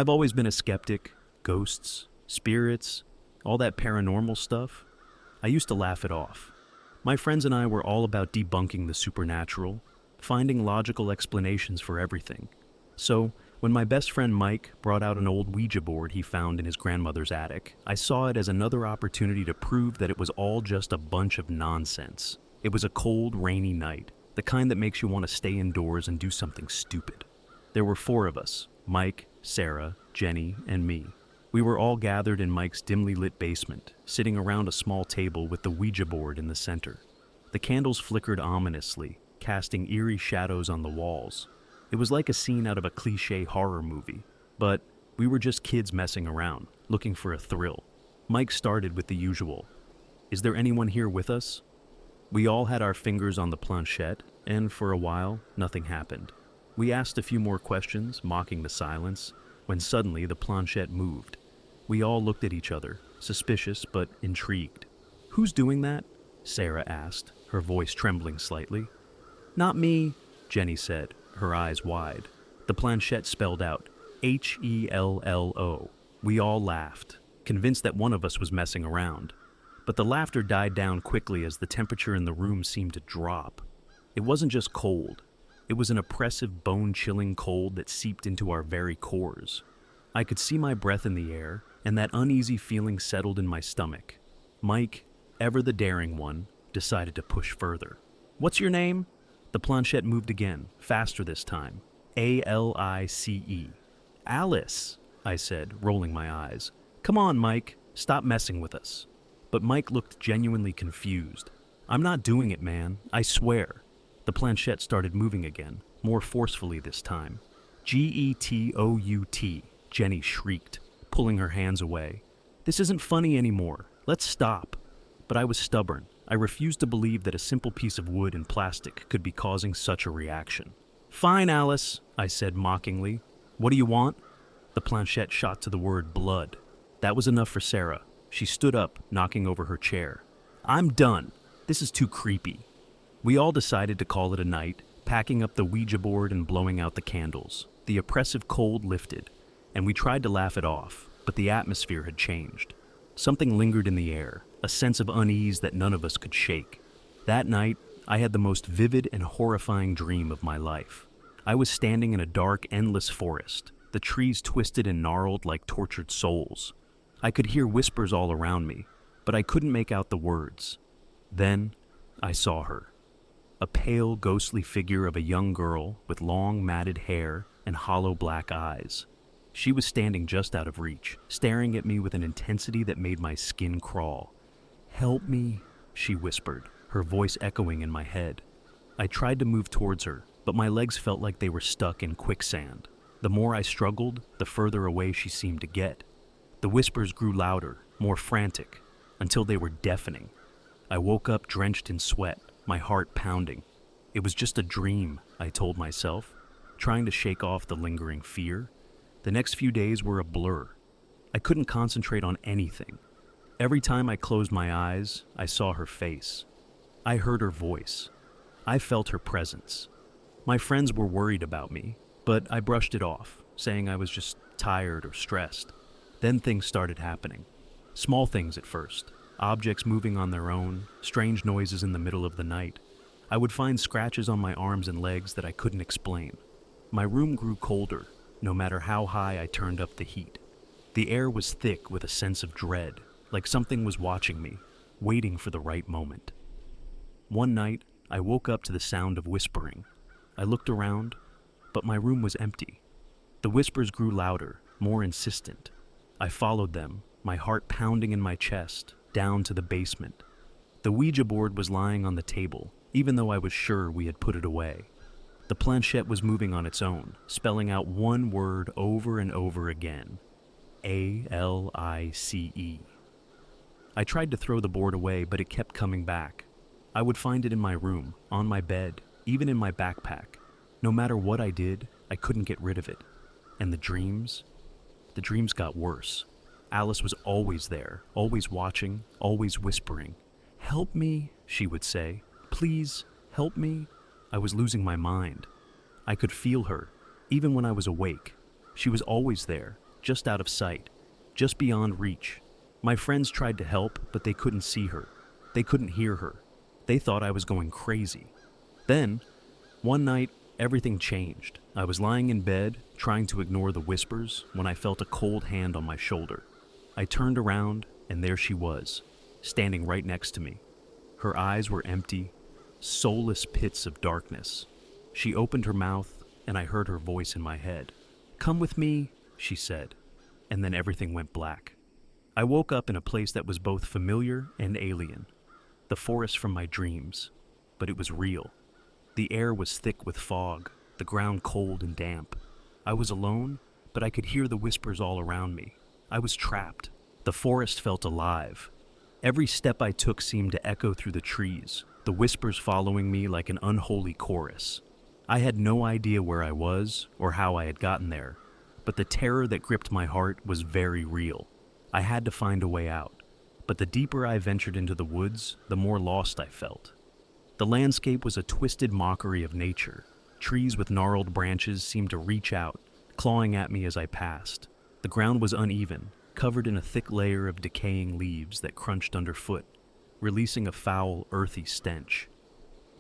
I've always been a skeptic. Ghosts, spirits, all that paranormal stuff. I used to laugh it off. My friends and I were all about debunking the supernatural, finding logical explanations for everything. So, when my best friend Mike brought out an old Ouija board he found in his grandmother's attic, I saw it as another opportunity to prove that it was all just a bunch of nonsense. It was a cold, rainy night, the kind that makes you want to stay indoors and do something stupid. There were 4 of us: Mike, Sarah, Jenny, and me. We were all gathered in Mike's dimly lit basement, sitting around a small table with the Ouija board in the center. The candles flickered ominously, casting eerie shadows on the walls. It was like a scene out of a cliché horror movie, but we were just kids messing around, looking for a thrill. Mike started with the usual. "Is there anyone here with us?" We all had our fingers on the planchette, and for a while, nothing happened. We asked a few more questions, mocking the silence, when suddenly the planchette moved. We all looked at each other, suspicious but intrigued. "Who's doing that?" Sarah asked, her voice trembling slightly. "Not me," Jenny said, her eyes wide. The planchette spelled out, Hello. We all laughed, convinced that one of us was messing around. But the laughter died down quickly as the temperature in the room seemed to drop. It wasn't just cold. It was an oppressive, bone-chilling cold that seeped into our very cores. I could see my breath in the air, and that uneasy feeling settled in my stomach. Mike, ever the daring one, decided to push further. "What's your name?" The planchette moved again, faster this time. Alice. "Alice," I said, rolling my eyes. "Come on, Mike, stop messing with us." But Mike looked genuinely confused. "I'm not doing it, man, I swear." The planchette started moving again, more forcefully this time. "Getout," Jenny shrieked, pulling her hands away. "This isn't funny anymore. Let's stop." But I was stubborn. I refused to believe that a simple piece of wood and plastic could be causing such a reaction. "Fine, Alice," I said mockingly. "What do you want?" The planchette shot to the word blood. That was enough for Sarah. She stood up, knocking over her chair. "I'm done. This is too creepy." We all decided to call it a night, packing up the Ouija board and blowing out the candles. The oppressive cold lifted, and we tried to laugh it off, but the atmosphere had changed. Something lingered in the air, a sense of unease that none of us could shake. That night, I had the most vivid and horrifying dream of my life. I was standing in a dark, endless forest, the trees twisted and gnarled like tortured souls. I could hear whispers all around me, but I couldn't make out the words. Then, I saw her. A pale, ghostly figure of a young girl with long, matted hair and hollow black eyes. She was standing just out of reach, staring at me with an intensity that made my skin crawl. "Help me," she whispered, her voice echoing in my head. I tried to move towards her, but my legs felt like they were stuck in quicksand. The more I struggled, the further away she seemed to get. The whispers grew louder, more frantic, until they were deafening. I woke up drenched in sweat, my heart pounding. It was just a dream, I told myself, trying to shake off the lingering fear. The next few days were a blur. I couldn't concentrate on anything. Every time I closed my eyes, I saw her face. I heard her voice. I felt her presence. My friends were worried about me, but I brushed it off, saying I was just tired or stressed. Then things started happening. Small things at first. Objects moving on their own, strange noises in the middle of the night. I would find scratches on my arms and legs that I couldn't explain. My room grew colder, no matter how high I turned up the heat. The air was thick with a sense of dread, like something was watching me, waiting for the right moment. One night, I woke up to the sound of whispering. I looked around, but my room was empty. The whispers grew louder, more insistent. I followed them, my heart pounding in my chest, down to the basement. The Ouija board was lying on the table, even though I was sure we had put it away. The planchette was moving on its own, spelling out one word over and over again. Alice. I tried to throw the board away, but it kept coming back. I would find it in my room, on my bed, even in my backpack. No matter what I did, I couldn't get rid of it. And the dreams got worse. Alice was always there, always watching, always whispering. "Help me," she would say. "Please, help me." I was losing my mind. I could feel her, even when I was awake. She was always there, just out of sight, just beyond reach. My friends tried to help, but they couldn't see her. They couldn't hear her. They thought I was going crazy. Then, one night, everything changed. I was lying in bed, trying to ignore the whispers, when I felt a cold hand on my shoulder. I turned around, and there she was, standing right next to me. Her eyes were empty, soulless pits of darkness. She opened her mouth, and I heard her voice in my head. "Come with me," she said, and then everything went black. I woke up in a place that was both familiar and alien. The forest from my dreams, but it was real. The air was thick with fog, the ground cold and damp. I was alone, but I could hear the whispers all around me. I was trapped. The forest felt alive. Every step I took seemed to echo through the trees, the whispers following me like an unholy chorus. I had no idea where I was or how I had gotten there, but the terror that gripped my heart was very real. I had to find a way out, but the deeper I ventured into the woods, the more lost I felt. The landscape was a twisted mockery of nature. Trees with gnarled branches seemed to reach out, clawing at me as I passed. The ground was uneven, covered in a thick layer of decaying leaves that crunched underfoot, releasing a foul, earthy stench.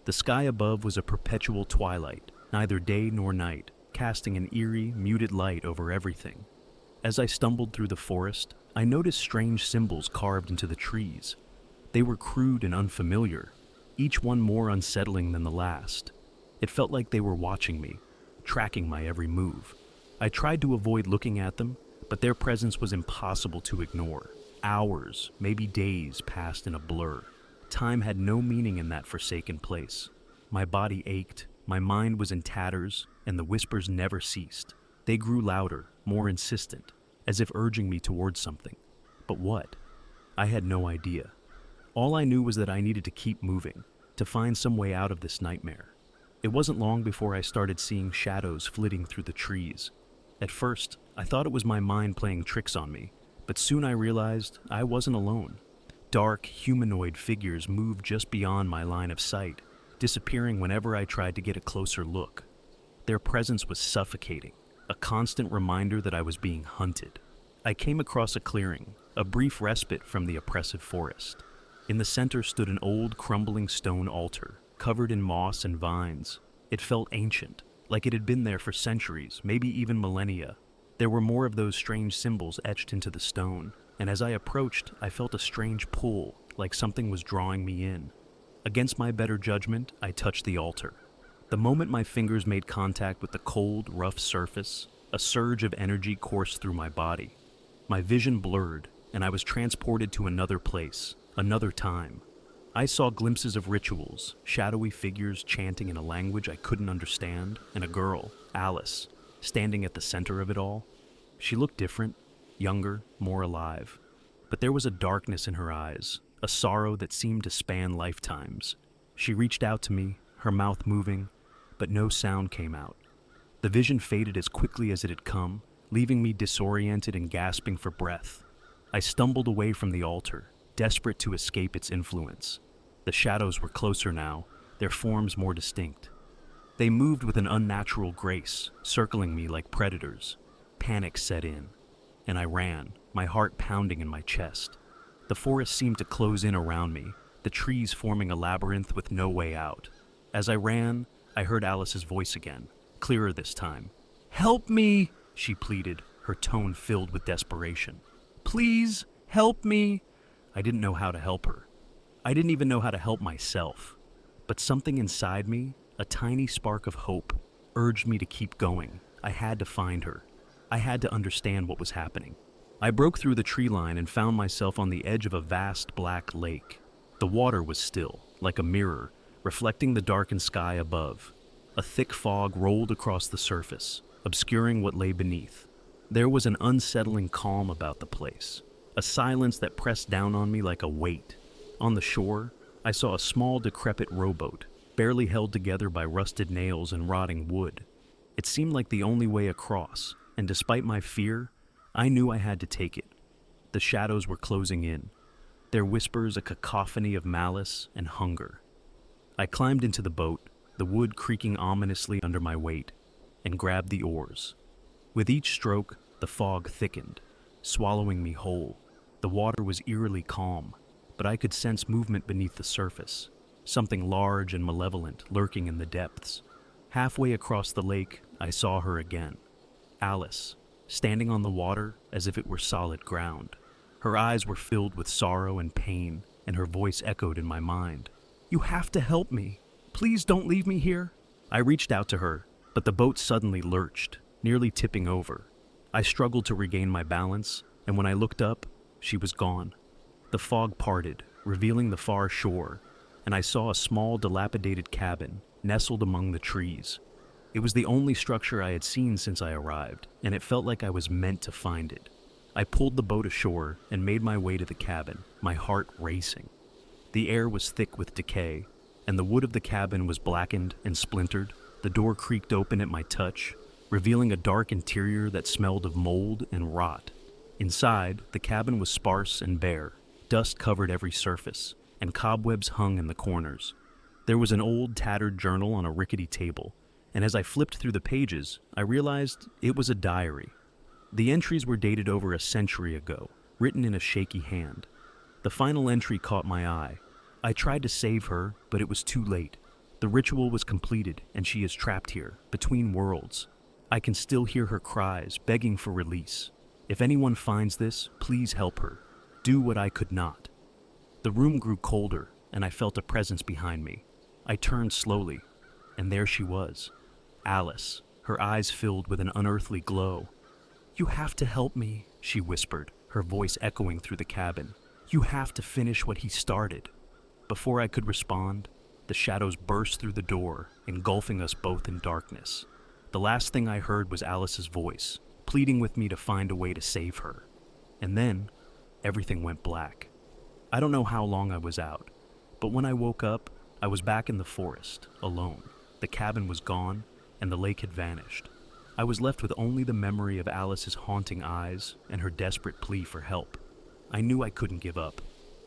The sky above was a perpetual twilight, neither day nor night, casting an eerie, muted light over everything. As I stumbled through the forest, I noticed strange symbols carved into the trees. They were crude and unfamiliar, each one more unsettling than the last. It felt like they were watching me, tracking my every move. I tried to avoid looking at them, but their presence was impossible to ignore. Hours, maybe days, passed in a blur. Time had no meaning in that forsaken place. My body ached, my mind was in tatters, and the whispers never ceased. They grew louder, more insistent, as if urging me towards something. But what? I had no idea. All I knew was that I needed to keep moving, to find some way out of this nightmare. It wasn't long before I started seeing shadows flitting through the trees. At first, I thought it was my mind playing tricks on me, but soon I realized I wasn't alone. Dark, humanoid figures moved just beyond my line of sight, disappearing whenever I tried to get a closer look. Their presence was suffocating, a constant reminder that I was being hunted. I came across a clearing, a brief respite from the oppressive forest. In the center stood an old, crumbling stone altar, covered in moss and vines. It felt ancient, like it had been there for centuries, maybe even millennia. There were more of those strange symbols etched into the stone, and as I approached, I felt a strange pull, like something was drawing me in. Against my better judgment, I touched the altar. The moment my fingers made contact with the cold, rough surface, a surge of energy coursed through my body. My vision blurred, and I was transported to another place, another time. I saw glimpses of rituals, shadowy figures chanting in a language I couldn't understand, and a girl, Alice, standing at the center of it all. She looked different, younger, more alive. But there was a darkness in her eyes, a sorrow that seemed to span lifetimes. She reached out to me, her mouth moving, but no sound came out. The vision faded as quickly as it had come, leaving me disoriented and gasping for breath. I stumbled away from the altar, desperate to escape its influence. The shadows were closer now, their forms more distinct. They moved with an unnatural grace, circling me like predators. Panic set in, and I ran, my heart pounding in my chest. The forest seemed to close in around me, the trees forming a labyrinth with no way out. As I ran, I heard Alice's voice again, clearer this time. "Help me!" she pleaded, her tone filled with desperation. "Please, help me!" I didn't know how to help her. I didn't even know how to help myself. But something inside me, a tiny spark of hope, urged me to keep going. I had to find her. I had to understand what was happening. I broke through the tree line and found myself on the edge of a vast black lake. The water was still, like a mirror, reflecting the darkened sky above. A thick fog rolled across the surface, obscuring what lay beneath. There was an unsettling calm about the place, a silence that pressed down on me like a weight. On the shore, I saw a small, decrepit rowboat, barely held together by rusted nails and rotting wood. It seemed like the only way across, and despite my fear, I knew I had to take it. The shadows were closing in, their whispers a cacophony of malice and hunger. I climbed into the boat, the wood creaking ominously under my weight, and grabbed the oars. With each stroke, The fog thickened, swallowing me whole. The water was eerily calm, but I could sense movement beneath the surface, something large and malevolent lurking in the depths. Halfway across the lake, I saw her again. Alice, standing on the water as if it were solid ground. Her eyes were filled with sorrow and pain, and her voice echoed in my mind. "You have to help me. Please don't leave me here." I reached out to her, but the boat suddenly lurched, nearly tipping over. I struggled to regain my balance, and when I looked up, she was gone. The fog parted, revealing the far shore, and I saw a small, dilapidated cabin nestled among the trees. It was the only structure I had seen since I arrived, and it felt like I was meant to find it. I pulled the boat ashore and made my way to the cabin, my heart racing. The air was thick with decay, and the wood of the cabin was blackened and splintered. The door creaked open at my touch, revealing a dark interior that smelled of mold and rot. Inside, the cabin was sparse and bare. Dust covered every surface, and cobwebs hung in the corners. There was an old, tattered journal on a rickety table, and as I flipped through the pages, I realized it was a diary. The entries were dated over a century ago, written in a shaky hand. The final entry caught my eye. I tried to save her, but it was too late. The ritual was completed, and she is trapped here, between worlds. I can still hear her cries, begging for release. If anyone finds this, please help her. Do what I could not. The room grew colder, and I felt a presence behind me. I turned slowly, and there she was. Alice, her eyes filled with an unearthly glow. "You have to help me," she whispered, her voice echoing through the cabin. "You have to finish what he started." Before I could respond, the shadows burst through the door, engulfing us both in darkness. The last thing I heard was Alice's voice, pleading with me to find a way to save her. And then, everything went black. I don't know how long I was out, but when I woke up, I was back in the forest, alone. The cabin was gone, and the lake had vanished. I was left with only the memory of Alice's haunting eyes and her desperate plea for help. I knew I couldn't give up.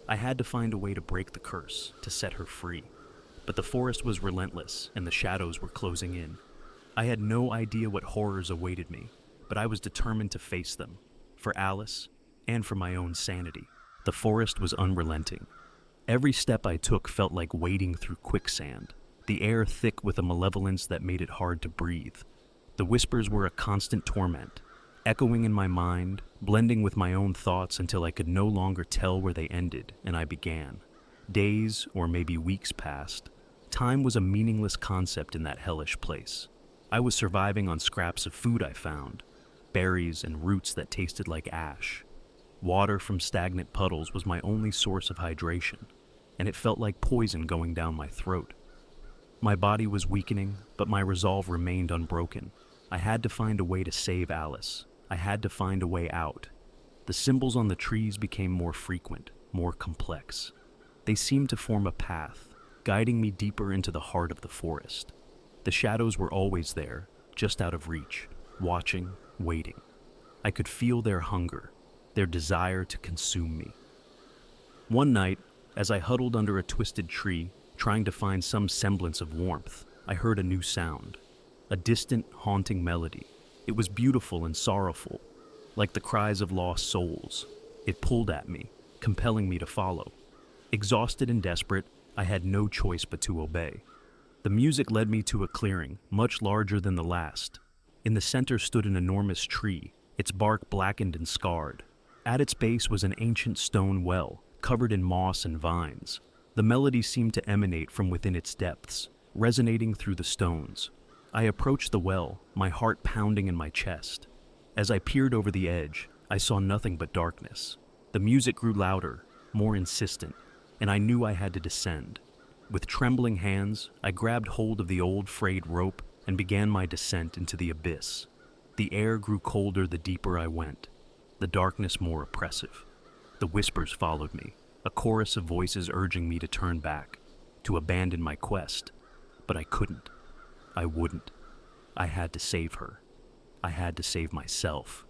I had to find a way to break the curse, to set her free. But the forest was relentless, and the shadows were closing in. I had no idea what horrors awaited me, but I was determined to face them, for Alice and for my own sanity. The forest was unrelenting. Every step I took felt like wading through quicksand, the air thick with a malevolence that made it hard to breathe. The whispers were a constant torment, echoing in my mind, blending with my own thoughts until I could no longer tell where they ended and I began. Days, or maybe weeks passed. Time was a meaningless concept in that hellish place. I was surviving on scraps of food I found, berries and roots that tasted like ash. Water from stagnant puddles was my only source of hydration, and it felt like poison going down my throat. My body was weakening, but my resolve remained unbroken. I had to find a way to save Alice. I had to find a way out. The symbols on the trees became more frequent, more complex. They seemed to form a path, guiding me deeper into the heart of the forest. The shadows were always there, just out of reach, watching, waiting. I could feel their hunger, their desire to consume me. One night, as I huddled under a twisted tree, trying to find some semblance of warmth, I heard a new sound. A distant, haunting melody. It was beautiful and sorrowful, like the cries of lost souls. It pulled at me, compelling me to follow. Exhausted and desperate, I had no choice but to obey. The music led me to a clearing, much larger than the last. In the center stood an enormous tree, its bark blackened and scarred. At its base was an ancient stone well, covered in moss and vines. The melody seemed to emanate from within its depths, resonating through the stones. I approached the well, my heart pounding in my chest. As I peered over the edge, I saw nothing but darkness. The music grew louder, more insistent, and I knew I had to descend. With trembling hands, I grabbed hold of the old frayed rope and began my descent into the abyss. The air grew colder the deeper I went, the darkness more oppressive. The whispers followed me, a chorus of voices urging me to turn back, to abandon my quest. But I couldn't. I wouldn't. I had to save her. I had to save myself.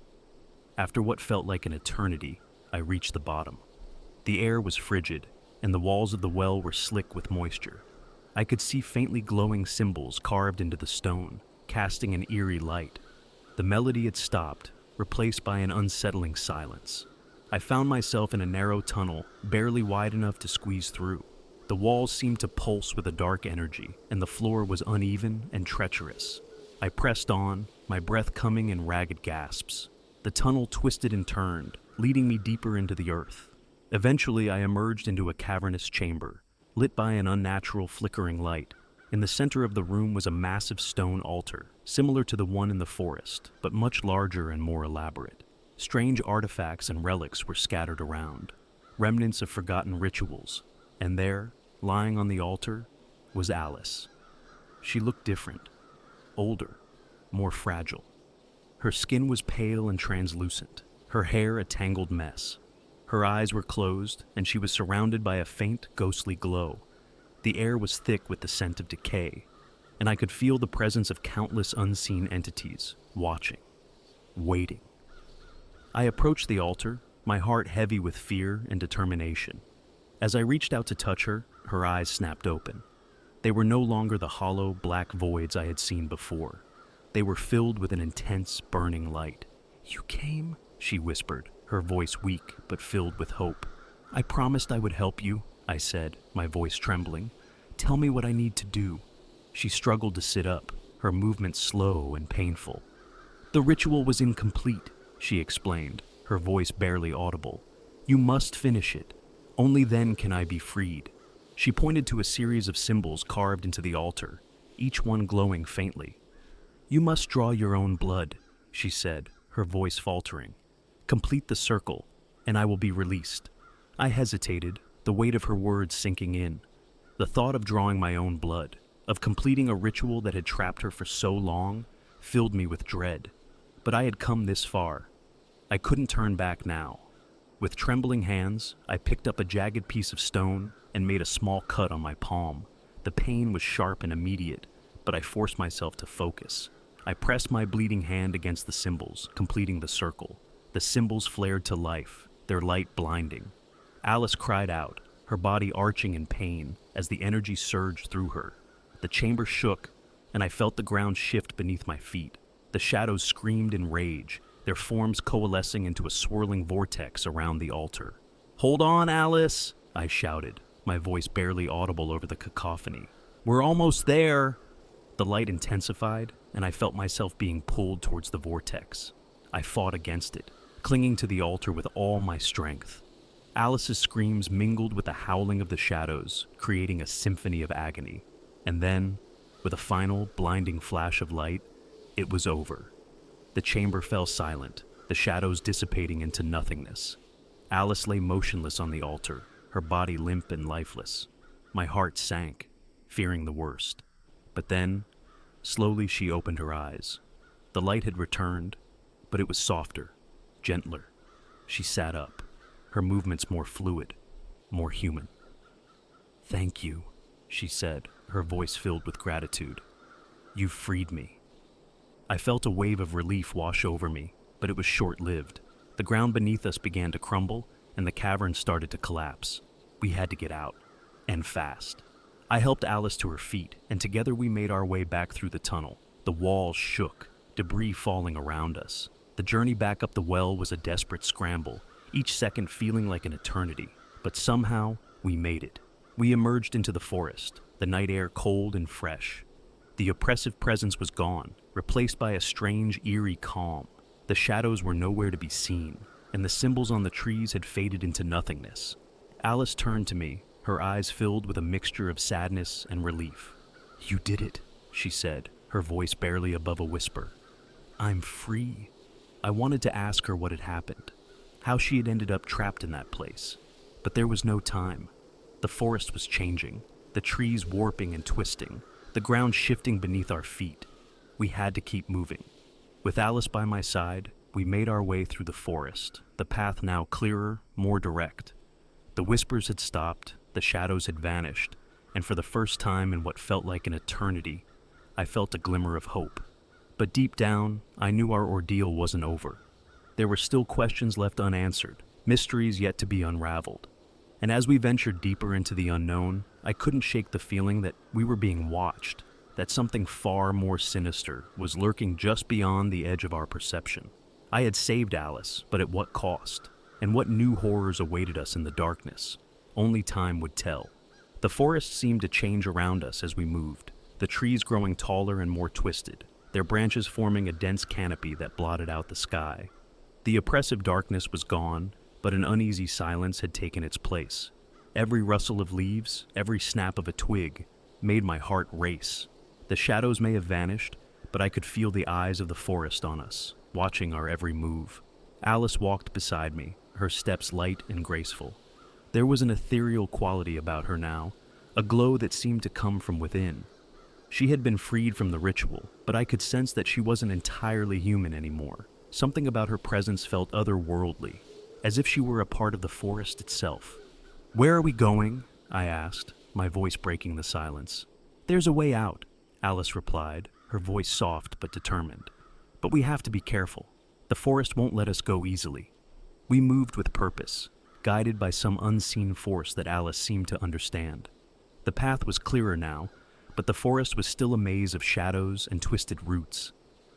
After what felt like an eternity, I reached the bottom. The air was frigid, and the walls of the well were slick with moisture. I could see faintly glowing symbols carved into the stone, casting an eerie light. The melody had stopped, replaced by an unsettling silence. I found myself in a narrow tunnel, barely wide enough to squeeze through. The walls seemed to pulse with a dark energy, and the floor was uneven and treacherous. I pressed on, my breath coming in ragged gasps. The tunnel twisted and turned, leading me deeper into the earth. Eventually, I emerged into a cavernous chamber, lit by an unnatural flickering light. In the center of the room was a massive stone altar, similar to the one in the forest, but much larger and more elaborate. Strange artifacts and relics were scattered around, remnants of forgotten rituals, and there, lying on the altar, was Alice. She looked different, older, more fragile. Her skin was pale and translucent, her hair a tangled mess. Her eyes were closed, and she was surrounded by a faint, ghostly glow. The air was thick with the scent of decay, and I could feel the presence of countless unseen entities, watching, waiting. I approached the altar, my heart heavy with fear and determination. As I reached out to touch her, her eyes snapped open. They were no longer the hollow, black voids I had seen before. They were filled with an intense, burning light. "You came?" she whispered, her voice weak but filled with hope. "I promised I would help you," I said, my voice trembling. "Tell me what I need to do." She struggled to sit up, her movements slow and painful. "The ritual was incomplete," she explained, her voice barely audible. "You must finish it. Only then can I be freed." She pointed to a series of symbols carved into the altar, each one glowing faintly. "You must draw your own blood," she said, her voice faltering. "Complete the circle, and I will be released." I hesitated, the weight of her words sinking in. The thought of drawing my own blood, of completing a ritual that had trapped her for so long, filled me with dread. But I had come this far. I couldn't turn back now. With trembling hands, I picked up a jagged piece of stone and made a small cut on my palm. The pain was sharp and immediate, but I forced myself to focus. I pressed my bleeding hand against the symbols, completing the circle. The symbols flared to life, their light blinding. Alice cried out, her body arching in pain as the energy surged through her. The chamber shook, and I felt the ground shift beneath my feet. The shadows screamed in rage, their forms coalescing into a swirling vortex around the altar. "Hold on, Alice!" I shouted, my voice barely audible over the cacophony. "We're almost there!" The light intensified, and I felt myself being pulled towards the vortex. I fought against it, clinging to the altar with all my strength. Alice's screams mingled with the howling of the shadows, creating a symphony of agony. And then, with a final, blinding flash of light, it was over. The chamber fell silent, the shadows dissipating into nothingness. Alice lay motionless on the altar, her body limp and lifeless. My heart sank, fearing the worst. But then, slowly she opened her eyes. The light had returned, but it was softer, gentler. She sat up, her movements more fluid, more human. "Thank you," she said, her voice filled with gratitude. "You've freed me." I felt a wave of relief wash over me, but it was short-lived. The ground beneath us began to crumble, and the cavern started to collapse. We had to get out, and fast. I helped Alice to her feet, and together we made our way back through the tunnel. The walls shook, debris falling around us. The journey back up the well was a desperate scramble, each second feeling like an eternity. But somehow, we made it. We emerged into the forest, the night air cold and fresh. The oppressive presence was gone, replaced by a strange, eerie calm. The shadows were nowhere to be seen, and the symbols on the trees had faded into nothingness. Alice turned to me, her eyes filled with a mixture of sadness and relief. "You did it," she said, her voice barely above a whisper. "I'm free." I wanted to ask her what had happened, how she had ended up trapped in that place. But there was no time. The forest was changing, the trees warping and twisting, the ground shifting beneath our feet. We had to keep moving. With Alice by my side, we made our way through the forest, the path now clearer, more direct. The whispers had stopped, the shadows had vanished, and for the first time in what felt like an eternity, I felt a glimmer of hope. But deep down, I knew our ordeal wasn't over. There were still questions left unanswered, mysteries yet to be unraveled. And as we ventured deeper into the unknown, I couldn't shake the feeling that we were being watched, that something far more sinister was lurking just beyond the edge of our perception. I had saved Alice, but at what cost? And what new horrors awaited us in the darkness? Only time would tell. The forest seemed to change around us as we moved, the trees growing taller and more twisted, their branches forming a dense canopy that blotted out the sky. The oppressive darkness was gone, but an uneasy silence had taken its place. Every rustle of leaves, every snap of a twig, made my heart race. The shadows may have vanished, but I could feel the eyes of the forest on us, watching our every move. Alice walked beside me, her steps light and graceful. There was an ethereal quality about her now, a glow that seemed to come from within. She had been freed from the ritual, but I could sense that she wasn't entirely human anymore. Something about her presence felt otherworldly, as if she were a part of the forest itself. "Where are we going?" I asked, my voice breaking the silence. "There's a way out," Alice replied, her voice soft but determined. "But we have to be careful. The forest won't let us go easily." We moved with purpose, guided by some unseen force that Alice seemed to understand. The path was clearer now, but the forest was still a maze of shadows and twisted roots.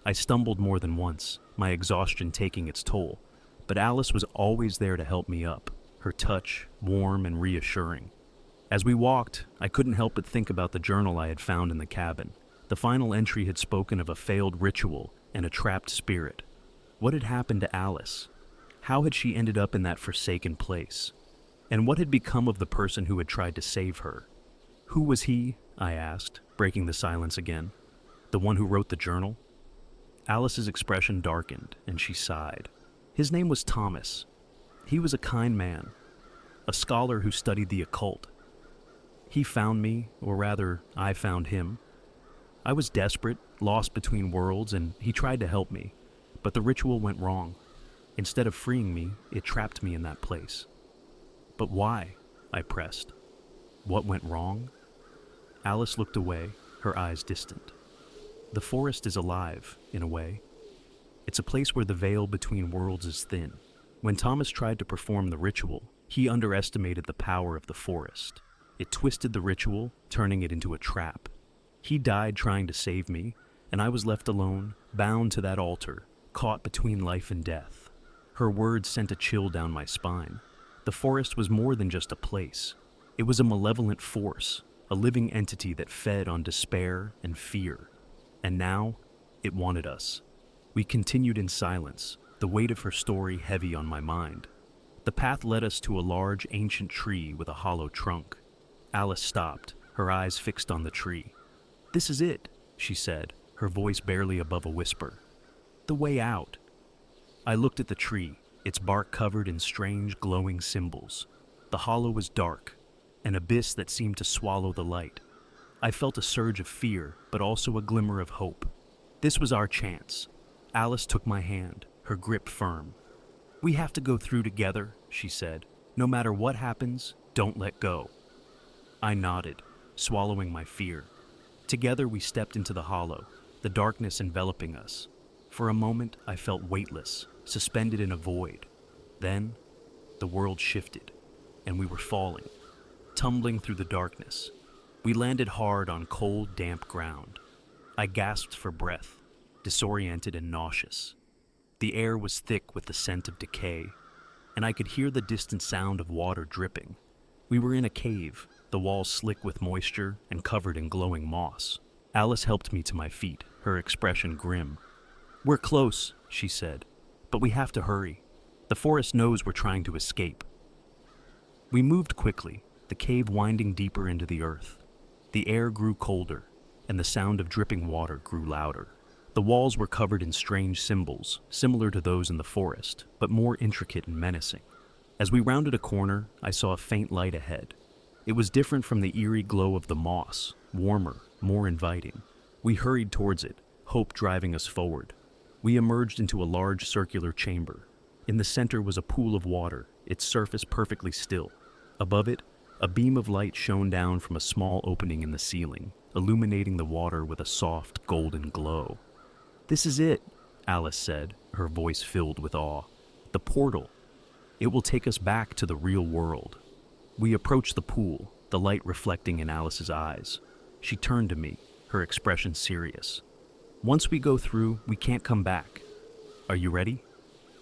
I stumbled more than once, my exhaustion taking its toll, but Alice was always there to help me up, her touch warm and reassuring. As we walked, I couldn't help but think about the journal I had found in the cabin. The final entry had spoken of a failed ritual and a trapped spirit. What had happened to Alice? How had she ended up in that forsaken place? And what had become of the person who had tried to save her? Who was he? I asked, breaking the silence again. The one who wrote the journal? Alice's expression darkened, and she sighed. His name was Thomas. He was a kind man, a scholar who studied the occult. He found me, or rather, I found him. I was desperate, lost between worlds, and he tried to help me, but the ritual went wrong. Instead of freeing me, it trapped me in that place. "But why?" I pressed. "What went wrong?" Alice looked away, her eyes distant. "The forest is alive, in a way. It's a place where the veil between worlds is thin. When Thomas tried to perform the ritual, he underestimated the power of the forest. It twisted the ritual, turning it into a trap. He died trying to save me, and I was left alone, bound to that altar, caught between life and death." Her words sent a chill down my spine. The forest was more than just a place. It was a malevolent force, a living entity that fed on despair and fear. And now, it wanted us. We continued in silence, the weight of her story heavy on my mind. The path led us to a large, ancient tree with a hollow trunk. Alice stopped, her eyes fixed on the tree. "This is it," she said, her voice barely above a whisper. "The way out." I looked at the tree, its bark covered in strange, glowing symbols. The hollow was dark, an abyss that seemed to swallow the light. I felt a surge of fear, but also a glimmer of hope. This was our chance. Alice took my hand, her grip firm. "We have to go through together," she said. "No matter what happens, don't let go." I nodded, swallowing my fear. Together we stepped into the hollow, the darkness enveloping us. For a moment, I felt weightless, suspended in a void. Then, the world shifted, and we were falling, tumbling through the darkness. We landed hard on cold, damp ground. I gasped for breath, disoriented and nauseous. The air was thick with the scent of decay, and I could hear the distant sound of water dripping. We were in a cave, the walls slick with moisture and covered in glowing moss. Alice helped me to my feet, her expression grim. "We're close," she said, "but we have to hurry. The forest knows we're trying to escape." We moved quickly, the cave winding deeper into the earth. The air grew colder, and the sound of dripping water grew louder. The walls were covered in strange symbols, similar to those in the forest, but more intricate and menacing. As we rounded a corner, I saw a faint light ahead. It was different from the eerie glow of the moss, warmer, more inviting. We hurried towards it, hope driving us forward. We emerged into a large circular chamber. In the center was a pool of water, its surface perfectly still. Above it, a beam of light shone down from a small opening in the ceiling, illuminating the water with a soft, golden glow. "This is it," Alice said, her voice filled with awe. "The portal. It will take us back to the real world." We approached the pool, the light reflecting in Alice's eyes. She turned to me, her expression serious. "Once we go through, we can't come back. Are you ready?"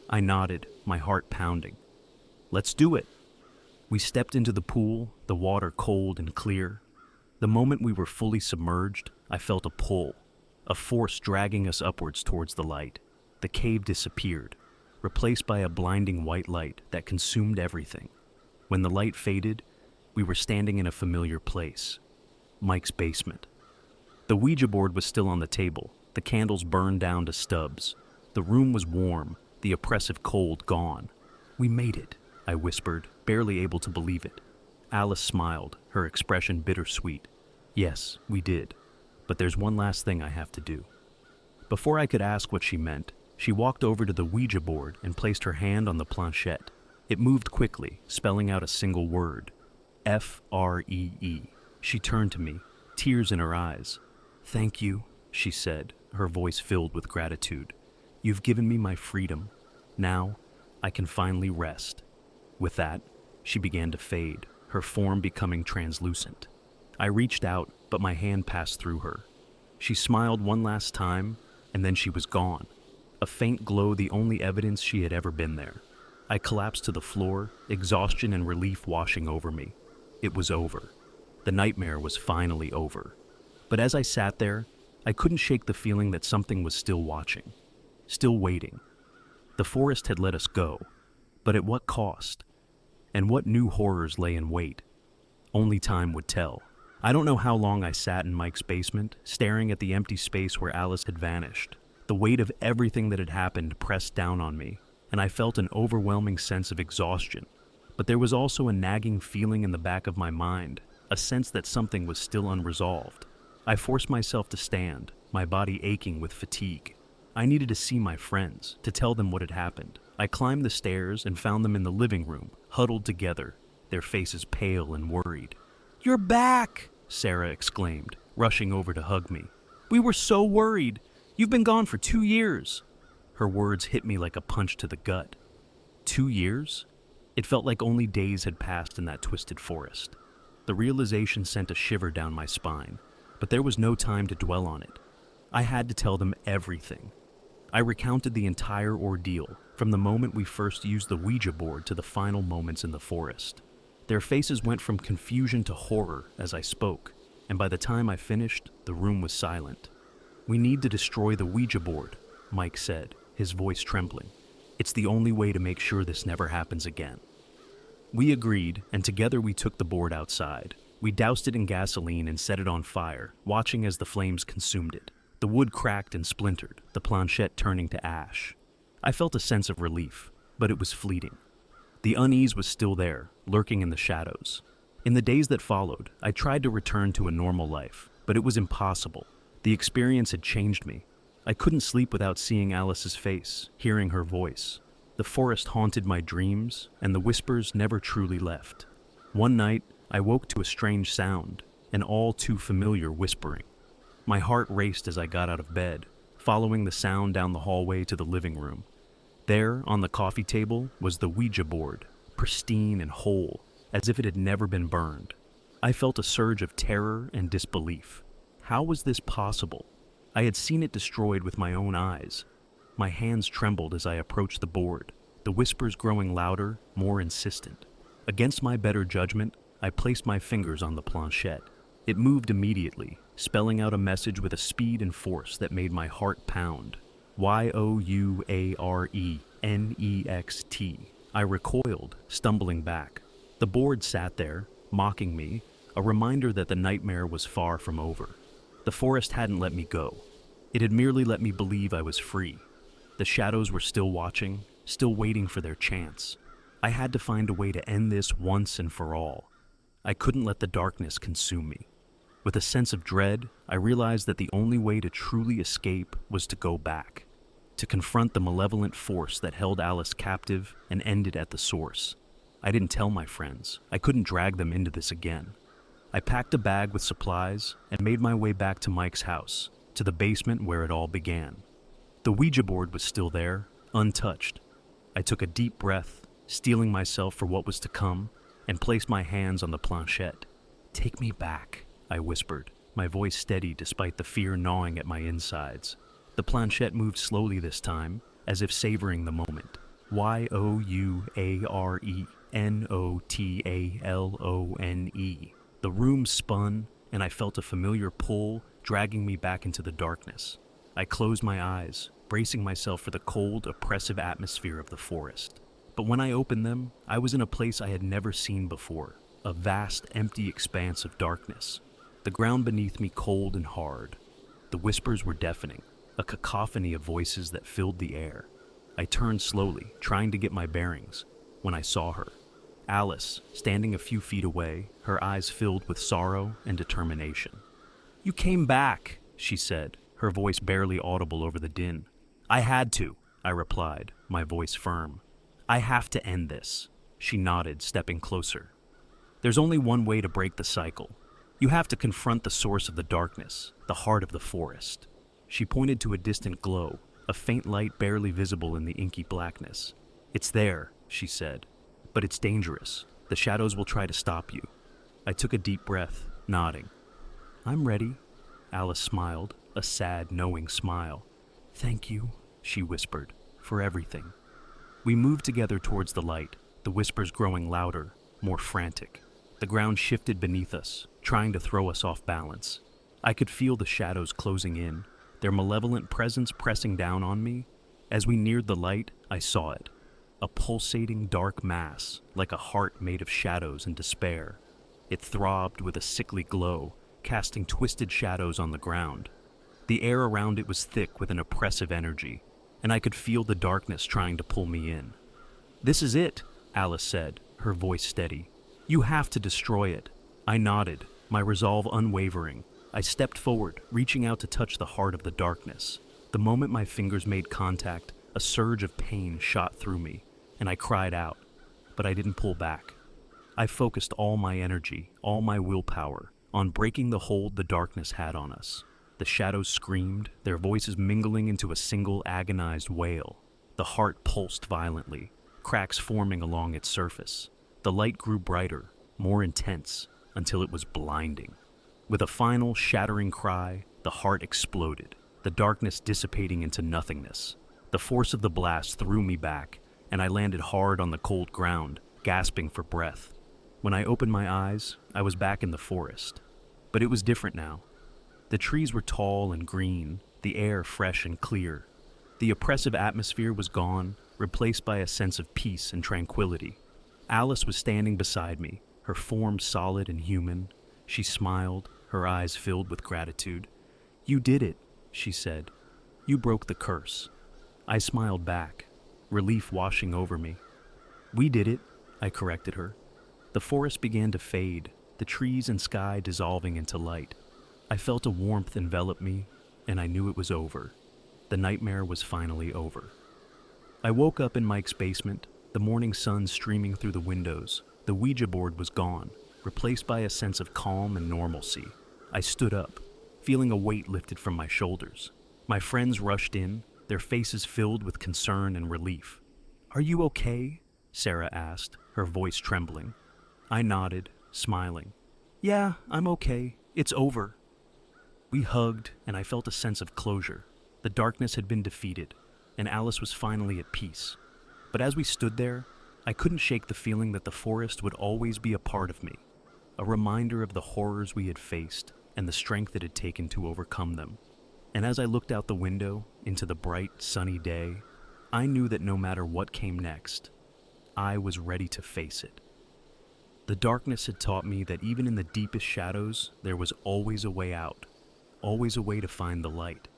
I nodded, my heart pounding. Let's do it. We stepped into the pool, the water cold and clear. The moment we were fully submerged, I felt a pull, a force dragging us upwards towards the light. The cave disappeared, replaced by a blinding white light that consumed everything. When the light faded, we were standing in a familiar place, Mike's basement. The Ouija board was still on the table, the candles burned down to stubs. The room was warm, the oppressive cold gone. We made it, I whispered, barely able to believe it. Alice smiled, her expression bittersweet. Yes, we did. But there's one last thing I have to do. Before I could ask what she meant, she walked over to the Ouija board and placed her hand on the planchette. It moved quickly, spelling out a single word. F-R-E-E. She turned to me, tears in her eyes. Thank you, she said, her voice filled with gratitude. You've given me my freedom. Now, I can finally rest. With that, she began to fade, her form becoming translucent. I reached out, but my hand passed through her. She smiled one last time, and then she was gone. A faint glow, the only evidence she had ever been there. I collapsed to the floor, exhaustion and relief washing over me. It was over. The nightmare was finally over. But as I sat there, I couldn't shake the feeling that something was still watching, still waiting. The forest had let us go, but at what cost? And what new horrors lay in wait? Only time would tell. I don't know how long I sat in Mike's basement, staring at the empty space where Alice had vanished. The weight of everything that had happened pressed down on me, and I felt an overwhelming sense of exhaustion. But there was also a nagging feeling in the back of my mind, a sense that something was still unresolved. I forced myself to stand, my body aching with fatigue. I needed to see my friends, to tell them what had happened. I climbed the stairs and found them in the living room, huddled together, their faces pale and worried. "You're back!" Sarah exclaimed, rushing over to hug me. "We were so worried. You've been gone for 2 years." Her words hit me like a punch to the gut. 2 years? It felt like only days had passed in that twisted forest. The realization sent a shiver down my spine, but there was no time to dwell on it. I had to tell them everything. I recounted the entire ordeal, from the moment we first used the Ouija board to the final moments in the forest. Their faces went from confusion to horror as I spoke, and by the time I finished, the room was silent. "We need to destroy the Ouija board," Mike said, his voice trembling. "It's the only way to make sure this never happens again." We agreed, and together we took the board outside. We doused it in gasoline and set it on fire, watching as the flames consumed it. The wood cracked and splintered, the planchette turning to ash. I felt a sense of relief, but it was fleeting. The unease was still there, lurking in the shadows. In the days that followed, I tried to return to a normal life, but it was impossible. The experience had changed me. I couldn't sleep without seeing Alice's face, hearing her voice. The forest haunted my dreams, and the whispers never truly left. One night, I woke to a strange sound, an all too familiar whispering. My heart raced as I got out of bed, following the sound down the hallway to the living room. There, on the coffee table, was the Ouija board, pristine and whole, as if it had never been burned. I felt a surge of terror and disbelief. How was this possible? I had seen it destroyed with my own eyes. My hands trembled as I approached the board, the whispers growing louder, more insistent. Against my better judgment, I placed my fingers on the planchette. It moved immediately, spelling out a message with a speed and force that made my heart pound. Youarenext. I recoiled, stumbling back. The board sat there, mocking me, a reminder that the nightmare was far from over. The forest hadn't let me go. It had merely let me believe I was free. The shadows were still watching, still waiting for their chance. I had to find a way to end this once and for all. I couldn't let the darkness consume me. With a sense of dread, I realized that the only way to truly escape was to go back, to confront the malevolent force that held Alice captive and end it at the source. I didn't tell my friends. I couldn't drag them into this again. I packed a bag with supplies and made my way back to Mike's house, to the basement where it all began. The Ouija board was still there, untouched. I took a deep breath, steeling myself for what was to come, and placed my hands on the planchette. "Take me back," I whispered, my voice steady despite the fear gnawing at my insides. The planchette moved slowly this time, as if savoring the moment. Youarenottalone. The room spun, and I felt a familiar pull dragging me back into the darkness. I closed my eyes, bracing myself for the cold, oppressive atmosphere of the forest. But when I opened them, I was in a place I had never seen before, a vast, empty expanse of darkness. The ground beneath me cold and hard. The whispers were deafening, a cacophony of voices that filled the air. I turned slowly, trying to get my bearings, when I saw her. Alice, standing a few feet away, her eyes filled with sorrow and determination. "You came back," she said, her voice barely audible over the din. "I had to," I replied, my voice firm. "I have to end this." She nodded, stepping closer. "There's only one way to break the cycle. You have to confront the source of the darkness, the heart of the forest." She pointed to a distant glow, a faint light barely visible in the inky blackness. "It's there," she said, "but it's dangerous. The shadows will try to stop you." I took a deep breath, nodding. "I'm ready." Alice smiled, a sad, knowing smile. "Thank you," she whispered, "for everything." We moved together towards the light, the whispers growing louder, more frantic. The ground shifted beneath us, trying to throw us off balance. I could feel the shadows closing in, their malevolent presence pressing down on me. As we neared the light, I saw it. A pulsating dark mass, like a heart made of shadows and despair. It throbbed with a sickly glow, casting twisted shadows on the ground. The air around it was thick with an oppressive energy, and I could feel the darkness trying to pull me in. "This is it," Alice said, her voice steady. "You have to destroy it." I nodded, my resolve unwavering. I stepped forward, reaching out to touch the heart of the darkness. The moment my fingers made contact, a surge of pain shot through me, and I cried out. But I didn't pull back. I focused all my energy, all my willpower, on breaking the hold the darkness had on us. The shadows screamed, their voices mingling into a single agonized wail. The heart pulsed violently, cracks forming along its surface. The light grew brighter, more intense, until it was blinding. With a final, shattering cry, the heart exploded, the darkness dissipating into nothingness. The force of the blast threw me back, and I landed hard on the cold ground, gasping for breath. When I opened my eyes, I was back in the forest. But it was different now. The trees were tall and green, the air fresh and clear. The oppressive atmosphere was gone, replaced by a sense of peace and tranquility. Alice was standing beside me, her form solid and human. She smiled, her eyes filled with gratitude. "You did it," she said. "You broke the curse." I smiled back, relief washing over me. "We did it," I corrected her. The forest began to fade, the trees and sky dissolving into light. I felt a warmth envelop me, and I knew it was over. The nightmare was finally over. I woke up in Mike's basement, the morning sun streaming through the windows. The Ouija board was gone, replaced by a sense of calm and normalcy. I stood up, feeling a weight lifted from my shoulders. My friends rushed in, their faces filled with concern and relief. "Are you okay?" Sarah asked, her voice trembling. I nodded, smiling. "Yeah, I'm okay. It's over." We hugged, and I felt a sense of closure. The darkness had been defeated, and Alice was finally at peace. But as we stood there, I couldn't shake the feeling that the forest would always be a part of me, a reminder of the horrors we had faced and the strength it had taken to overcome them. And as I looked out the window into the bright, sunny day, I knew that no matter what came next, I was ready to face it. The darkness had taught me that even in the deepest shadows, there was always a way out, always a way to find the light.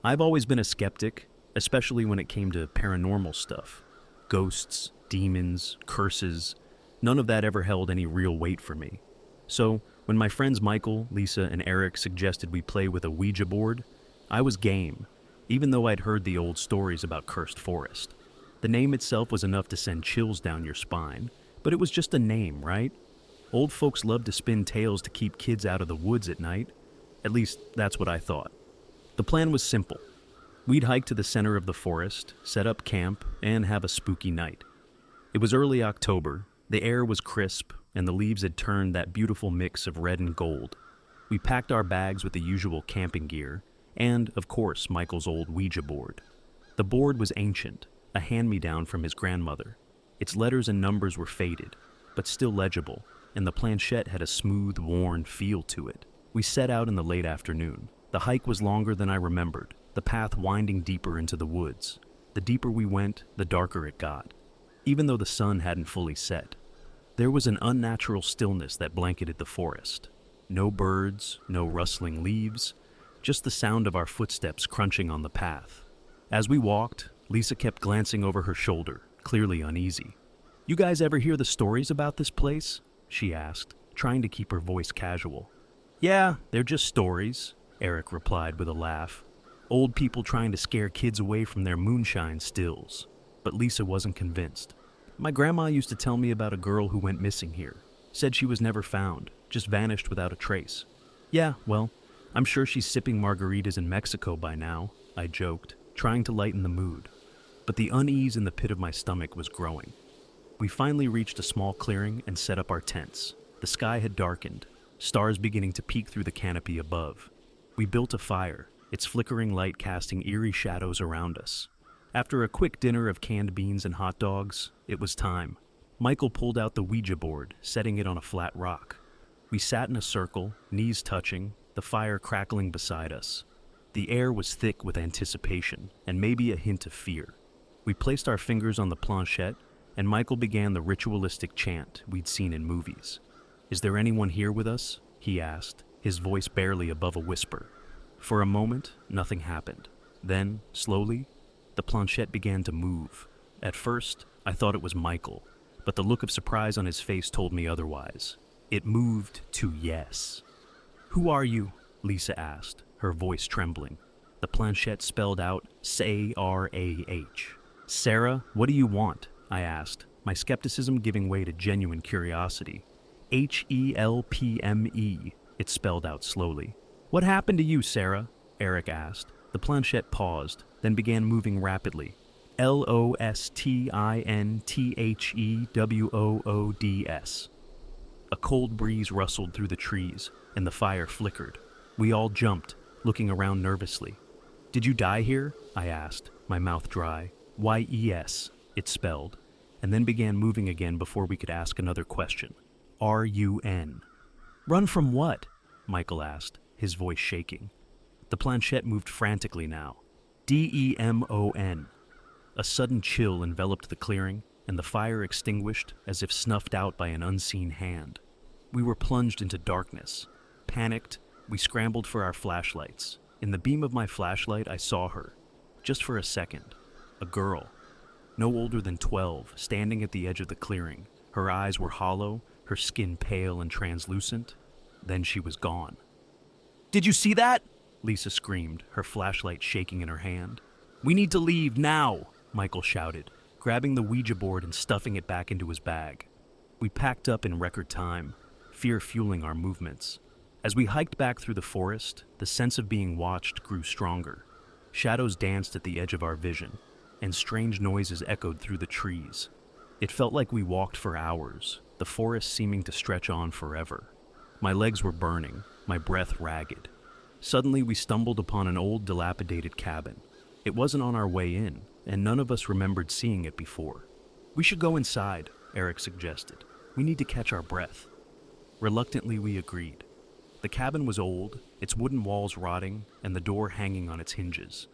I've always been a skeptic, especially when it came to paranormal stuff. Ghosts, demons, curses, none of that ever held any real weight for me. So, when my friends Michael, Lisa, and Eric suggested we play with a Ouija board, I was game, even though I'd heard the old stories about cursed forest. The name itself was enough to send chills down your spine, but it was just a name, right? Old folks love to spin tales to keep kids out of the woods at night. At least, that's what I thought. The plan was simple. We'd hike to the center of the forest, set up camp, and have a spooky night. It was early October, the air was crisp, and the leaves had turned that beautiful mix of red and gold. We packed our bags with the usual camping gear, and, of course, Michael's old Ouija board. The board was ancient, a hand-me-down from his grandmother. Its letters and numbers were faded, but still legible, and the planchette had a smooth, worn feel to it. We set out in the late afternoon. The hike was longer than I remembered, the path winding deeper into the woods. The deeper we went, the darker it got, even though the sun hadn't fully set. There was an unnatural stillness that blanketed the forest. No birds, no rustling leaves, just the sound of our footsteps crunching on the path. As we walked, Lisa kept glancing over her shoulder, clearly uneasy. "You guys ever hear the stories about this place?" she asked, trying to keep her voice casual. "Yeah, they're just stories," Eric replied with a laugh. "Old people trying to scare kids away from their moonshine stills." But Lisa wasn't convinced. "My grandma used to tell me about a girl who went missing here. Said she was never found, just vanished without a trace." "Yeah, well, I'm sure she's sipping margaritas in Mexico by now," I joked, trying to lighten the mood. But the unease in the pit of my stomach was growing. We finally reached a small clearing and set up our tents. The sky had darkened, stars beginning to peek through the canopy above. We built a fire, its flickering light casting eerie shadows around us. After a quick dinner of canned beans and hot dogs, it was time. Michael pulled out the Ouija board, setting it on a flat rock. We sat in a circle, knees touching, the fire crackling beside us. The air was thick with anticipation, and maybe a hint of fear. We placed our fingers on the planchette, and Michael began the ritualistic chant we'd seen in movies. "Is there anyone here with us?" he asked, his voice barely above a whisper. For a moment, nothing happened. Then, slowly, the planchette began to move. At first, I thought it was Michael, but the look of surprise on his face told me otherwise. It moved to yes. "Who are you?" Lisa asked, her voice trembling. The planchette spelled out Sarah. "Sarah, what do you want?" I asked, my skepticism giving way to genuine curiosity. "Helpme," it spelled out slowly. "What happened to you, Sarah?" Eric asked. The planchette paused, then began moving rapidly. LOSTINTHEWOODS. A cold breeze rustled through the trees, and the fire flickered. We all jumped, looking around nervously. "Did you die here?" I asked, my mouth dry. "YES," it spelled, and then began moving again before we could ask another question. RUN. "Run from what?" Michael asked, his voice shaking. The planchette moved frantically now. DEMON. A sudden chill enveloped the clearing, and the fire extinguished as if snuffed out by an unseen hand. We were plunged into darkness. Panicked, we scrambled for our flashlights. In the beam of my flashlight, I saw her. Just for a second. A girl. No older than 12, standing at the edge of the clearing. Her eyes were hollow, her skin pale and translucent. Then she was gone. "Did you see that?" Lisa screamed, her flashlight shaking in her hand. "We need to leave now," Michael shouted, grabbing the Ouija board and stuffing it back into his bag. We packed up in record time, fear fueling our movements. As we hiked back through the forest, the sense of being watched grew stronger. Shadows danced at the edge of our vision, and strange noises echoed through the trees. It felt like we walked for hours, the forest seeming to stretch on forever. My legs were burning, my breath ragged. Suddenly we stumbled upon an old, dilapidated cabin. It wasn't on our way in, and none of us remembered seeing it before. "We should go inside," Eric suggested. "We need to catch our breath." Reluctantly, we agreed. The cabin was old, its wooden walls rotting, and the door hanging on its hinges.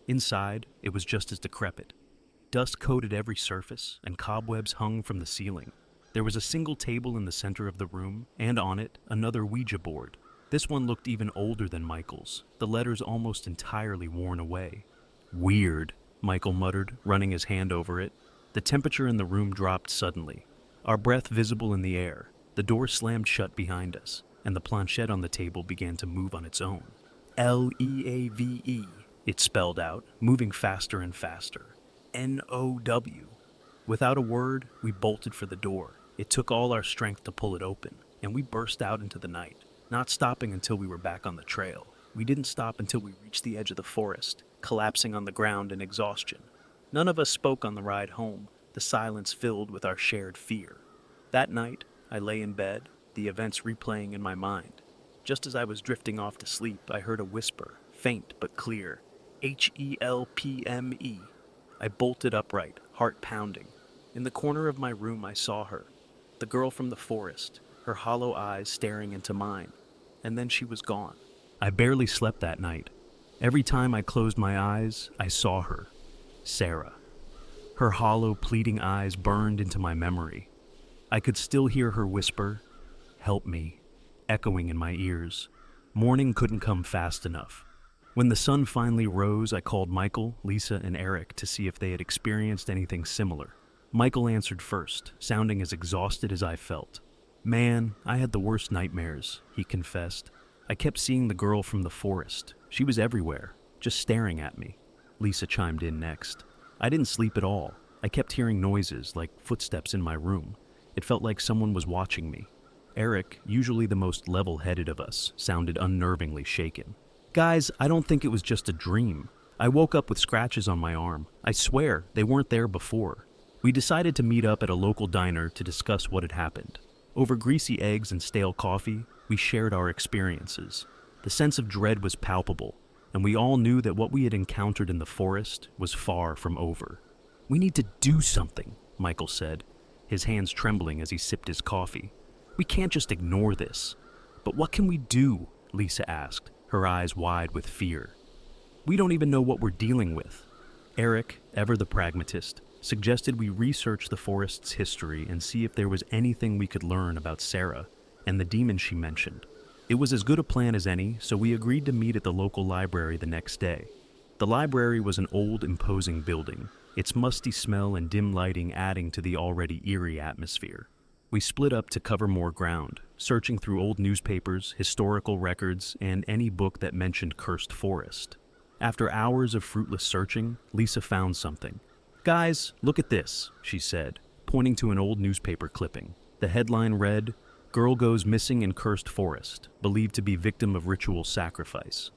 Inside, it was just as decrepit. Dust coated every surface, and cobwebs hung from the ceiling. There was a single table in the center of the room, and on it, another Ouija board. This one looked even older than Michael's, the letters almost entirely worn away. "Weird," Michael muttered, running his hand over it. The temperature in the room dropped suddenly, our breath visible in the air. The door slammed shut behind us, and the planchette on the table began to move on its own. LEAVE, it spelled out, moving faster and faster. NOW. Without a word, we bolted for the door. It took all our strength to pull it open, and we burst out into the night, not stopping until we were back on the trail. We didn't stop until we reached the edge of the forest, collapsing on the ground in exhaustion. None of us spoke on the ride home, the silence filled with our shared fear. That night, I lay in bed, the events replaying in my mind. Just as I was drifting off to sleep, I heard a whisper, faint but clear. HELPME. I bolted upright, heart pounding. In the corner of my room, I saw her, the girl from the forest, her hollow eyes staring into mine. And then she was gone. I barely slept that night. Every time I closed my eyes, I saw her, Sarah. Her hollow, pleading eyes burned into my memory. I could still hear her whisper, "Help me," echoing in my ears. Morning couldn't come fast enough. When the sun finally rose, I called Michael, Lisa, and Eric to see if they had experienced anything similar. Michael answered first, sounding as exhausted as I felt. "Man, I had the worst nightmares," he confessed. "I kept seeing the girl from the forest. She was everywhere, just staring at me." Lisa chimed in next. "I didn't sleep at all. I kept hearing noises, like footsteps in my room. It felt like someone was watching me." Eric, usually the most level-headed of us, sounded unnervingly shaken. "Guys, I don't think it was just a dream. I woke up with scratches on my arm. I swear, they weren't there before." We decided to meet up at a local diner to discuss what had happened. Over greasy eggs and stale coffee, we shared our experiences. The sense of dread was palpable, and we all knew that what we had encountered in the forest was far from over. "We need to do something," Michael said, his hands trembling as he sipped his coffee. "We can't just ignore this." "But what can we do?" Lisa asked, her eyes wide with fear. "We don't even know what we're dealing with." Eric, ever the pragmatist, suggested we research the forest's history and see if there was anything we could learn about Sarah and the demon she mentioned. It was as good a plan as any, so we agreed to meet at the local library the next day. The library was an old, imposing building, its musty smell and dim lighting adding to the already eerie atmosphere. We split up to cover more ground, searching through old newspapers, historical records, and any book that mentioned cursed forest. After hours of fruitless searching, Lisa found something. "Guys, look at this," she said, pointing to an old newspaper clipping. The headline read, "Girl goes missing in cursed forest, believed to be victim of ritual sacrifice."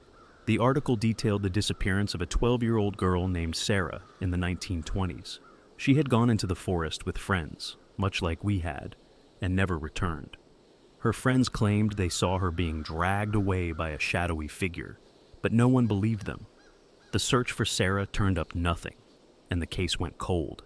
The article detailed the disappearance of a 12-year-old girl named Sarah in the 1920s. She had gone into the forest with friends, much like we had, and never returned. Her friends claimed they saw her being dragged away by a shadowy figure, but no one believed them. The search for Sarah turned up nothing, and the case went cold.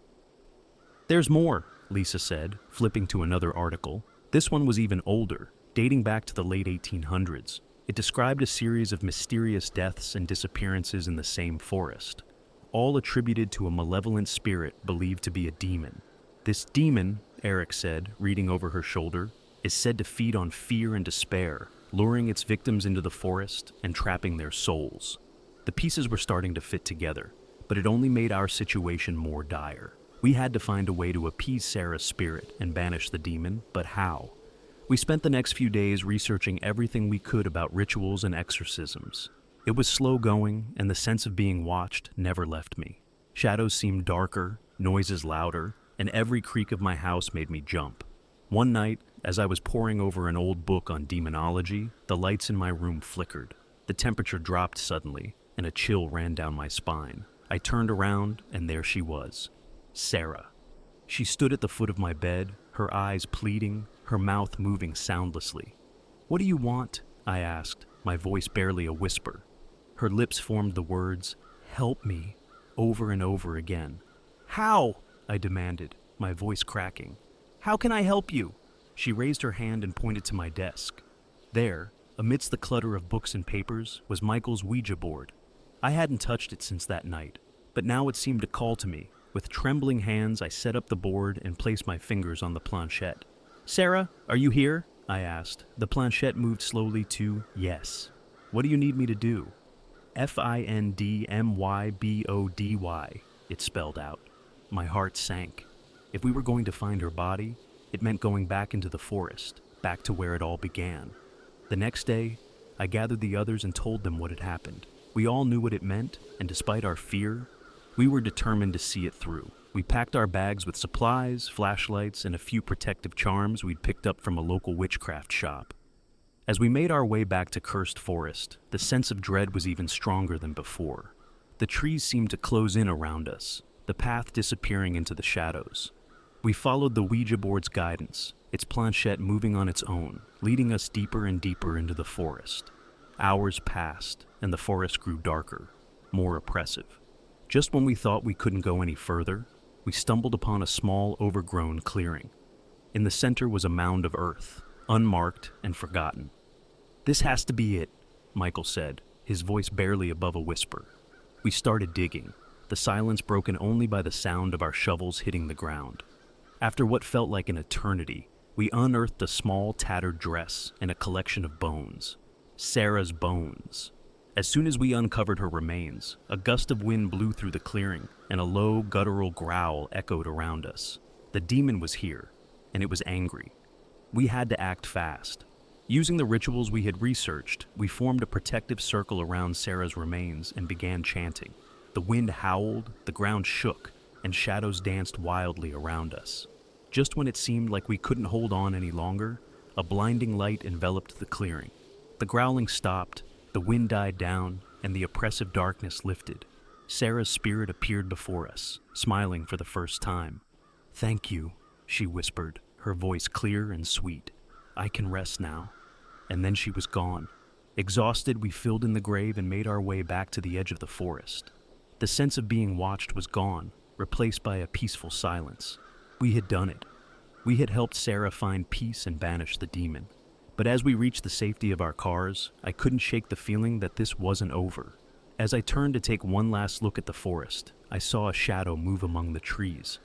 "There's more," Lisa said, flipping to another article. This one was even older, dating back to the late 1800s. It described a series of mysterious deaths and disappearances in the same forest, all attributed to a malevolent spirit believed to be a demon. "This demon," Eric said, reading over her shoulder, "is said to feed on fear and despair, luring its victims into the forest and trapping their souls." The pieces were starting to fit together, but it only made our situation more dire. We had to find a way to appease Sarah's spirit and banish the demon, but how? We spent the next few days researching everything we could about rituals and exorcisms. It was slow going, and the sense of being watched never left me. Shadows seemed darker, noises louder, and every creak of my house made me jump. One night, as I was poring over an old book on demonology, the lights in my room flickered. The temperature dropped suddenly, and a chill ran down my spine. I turned around, and there she was, Sarah. She stood at the foot of my bed, her eyes pleading, her mouth moving soundlessly. "What do you want?" I asked, my voice barely a whisper. Her lips formed the words, "Help me," over and over again. "How?" I demanded, my voice cracking. "How can I help you?" She raised her hand and pointed to my desk. There, amidst the clutter of books and papers, was Michael's Ouija board. I hadn't touched it since that night, but now it seemed to call to me. With trembling hands, I set up the board and placed my fingers on the planchette. "Sarah, are you here?" I asked. The planchette moved slowly to yes. "What do you need me to do?" "FINDMYBODY, it spelled out. My heart sank. If we were going to find her body, it meant going back into the forest, back to where it all began. The next day, I gathered the others and told them what had happened. We all knew what it meant, and despite our fear, we were determined to see it through. We packed our bags with supplies, flashlights, and a few protective charms we'd picked up from a local witchcraft shop. As we made our way back to Cursed Forest, the sense of dread was even stronger than before. The trees seemed to close in around us, the path disappearing into the shadows. We followed the Ouija board's guidance, its planchette moving on its own, leading us deeper and deeper into the forest. Hours passed, and the forest grew darker, more oppressive. Just when we thought we couldn't go any further, we stumbled upon a small, overgrown clearing. In the center was a mound of earth, unmarked and forgotten. "This has to be it," Michael said, his voice barely above a whisper. We started digging, the silence broken only by the sound of our shovels hitting the ground. After what felt like an eternity, we unearthed a small, tattered dress and a collection of bones. Sarah's bones. As soon as we uncovered her remains, a gust of wind blew through the clearing, and a low, guttural growl echoed around us. The demon was here, and it was angry. We had to act fast. Using the rituals we had researched, we formed a protective circle around Sarah's remains and began chanting. The wind howled, the ground shook, and shadows danced wildly around us. Just when it seemed like we couldn't hold on any longer, a blinding light enveloped the clearing. The growling stopped, the wind died down, and the oppressive darkness lifted. Sarah's spirit appeared before us, smiling for the first time. "Thank you," she whispered, her voice clear and sweet. "I can rest now." And then she was gone. Exhausted, we filled in the grave and made our way back to the edge of the forest. The sense of being watched was gone, replaced by a peaceful silence. We had done it. We had helped Sarah find peace and banish the demon. But as we reached the safety of our cars, I couldn't shake the feeling that this wasn't over. As I turned to take one last look at the forest, I saw a shadow move among the trees.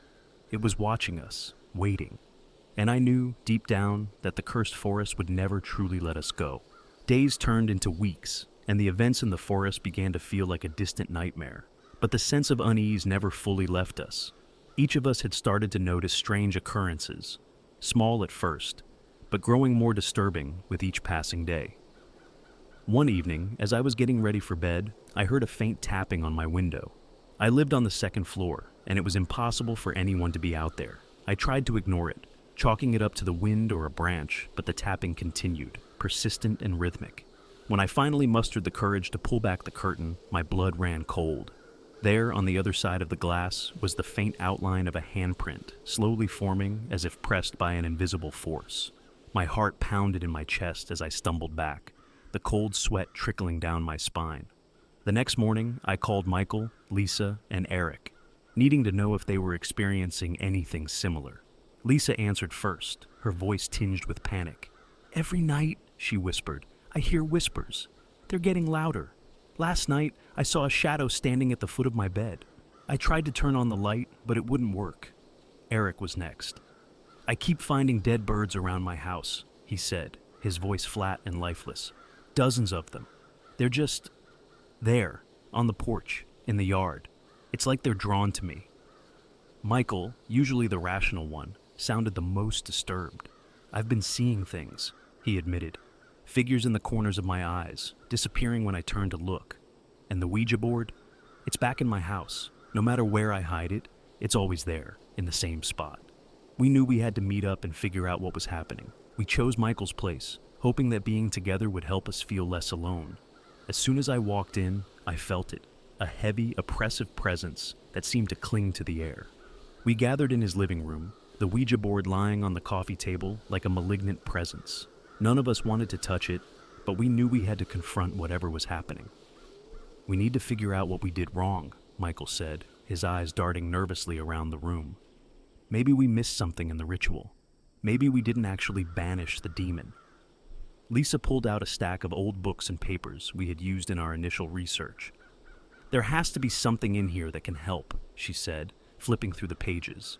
It was watching us, waiting. And I knew, deep down, that the cursed forest would never truly let us go. Days turned into weeks, and the events in the forest began to feel like a distant nightmare. But the sense of unease never fully left us. Each of us had started to notice strange occurrences, small at first, but growing more disturbing with each passing day. One evening, as I was getting ready for bed, I heard a faint tapping on my window. I lived on the second floor, and it was impossible for anyone to be out there. I tried to ignore it, chalking it up to the wind or a branch, but the tapping continued, persistent and rhythmic. When I finally mustered the courage to pull back the curtain, my blood ran cold. There, on the other side of the glass, was the faint outline of a handprint, slowly forming as if pressed by an invisible force. My heart pounded in my chest as I stumbled back, the cold sweat trickling down my spine. The next morning, I called Michael, Lisa, and Eric, needing to know if they were experiencing anything similar. Lisa answered first, her voice tinged with panic. "Every night," she whispered, "I hear whispers. They're getting louder. Last night, I saw a shadow standing at the foot of my bed. I tried to turn on the light, but it wouldn't work." Eric was next. "I keep finding dead birds around my house," he said, his voice flat and lifeless. "Dozens of them. They're just there, on the porch, in the yard. It's like they're drawn to me." Michael, usually the rational one, sounded the most disturbed. "I've been seeing things," he admitted. "Figures in the corners of my eyes, disappearing when I turn to look. And the Ouija board? It's back in my house. No matter where I hide it, it's always there, in the same spot." We knew we had to meet up and figure out what was happening. We chose Michael's place, hoping that being together would help us feel less alone. As soon as I walked in, I felt it, a heavy, oppressive presence that seemed to cling to the air. We gathered in his living room, the Ouija board lying on the coffee table like a malignant presence. None of us wanted to touch it, but we knew we had to confront whatever was happening. "We need to figure out what we did wrong," Michael said, his eyes darting nervously around the room. "Maybe we missed something in the ritual. Maybe we didn't actually banish the demon." Lisa pulled out a stack of old books and papers we had used in our initial research. "There has to be something in here that can help," she said, flipping through the pages.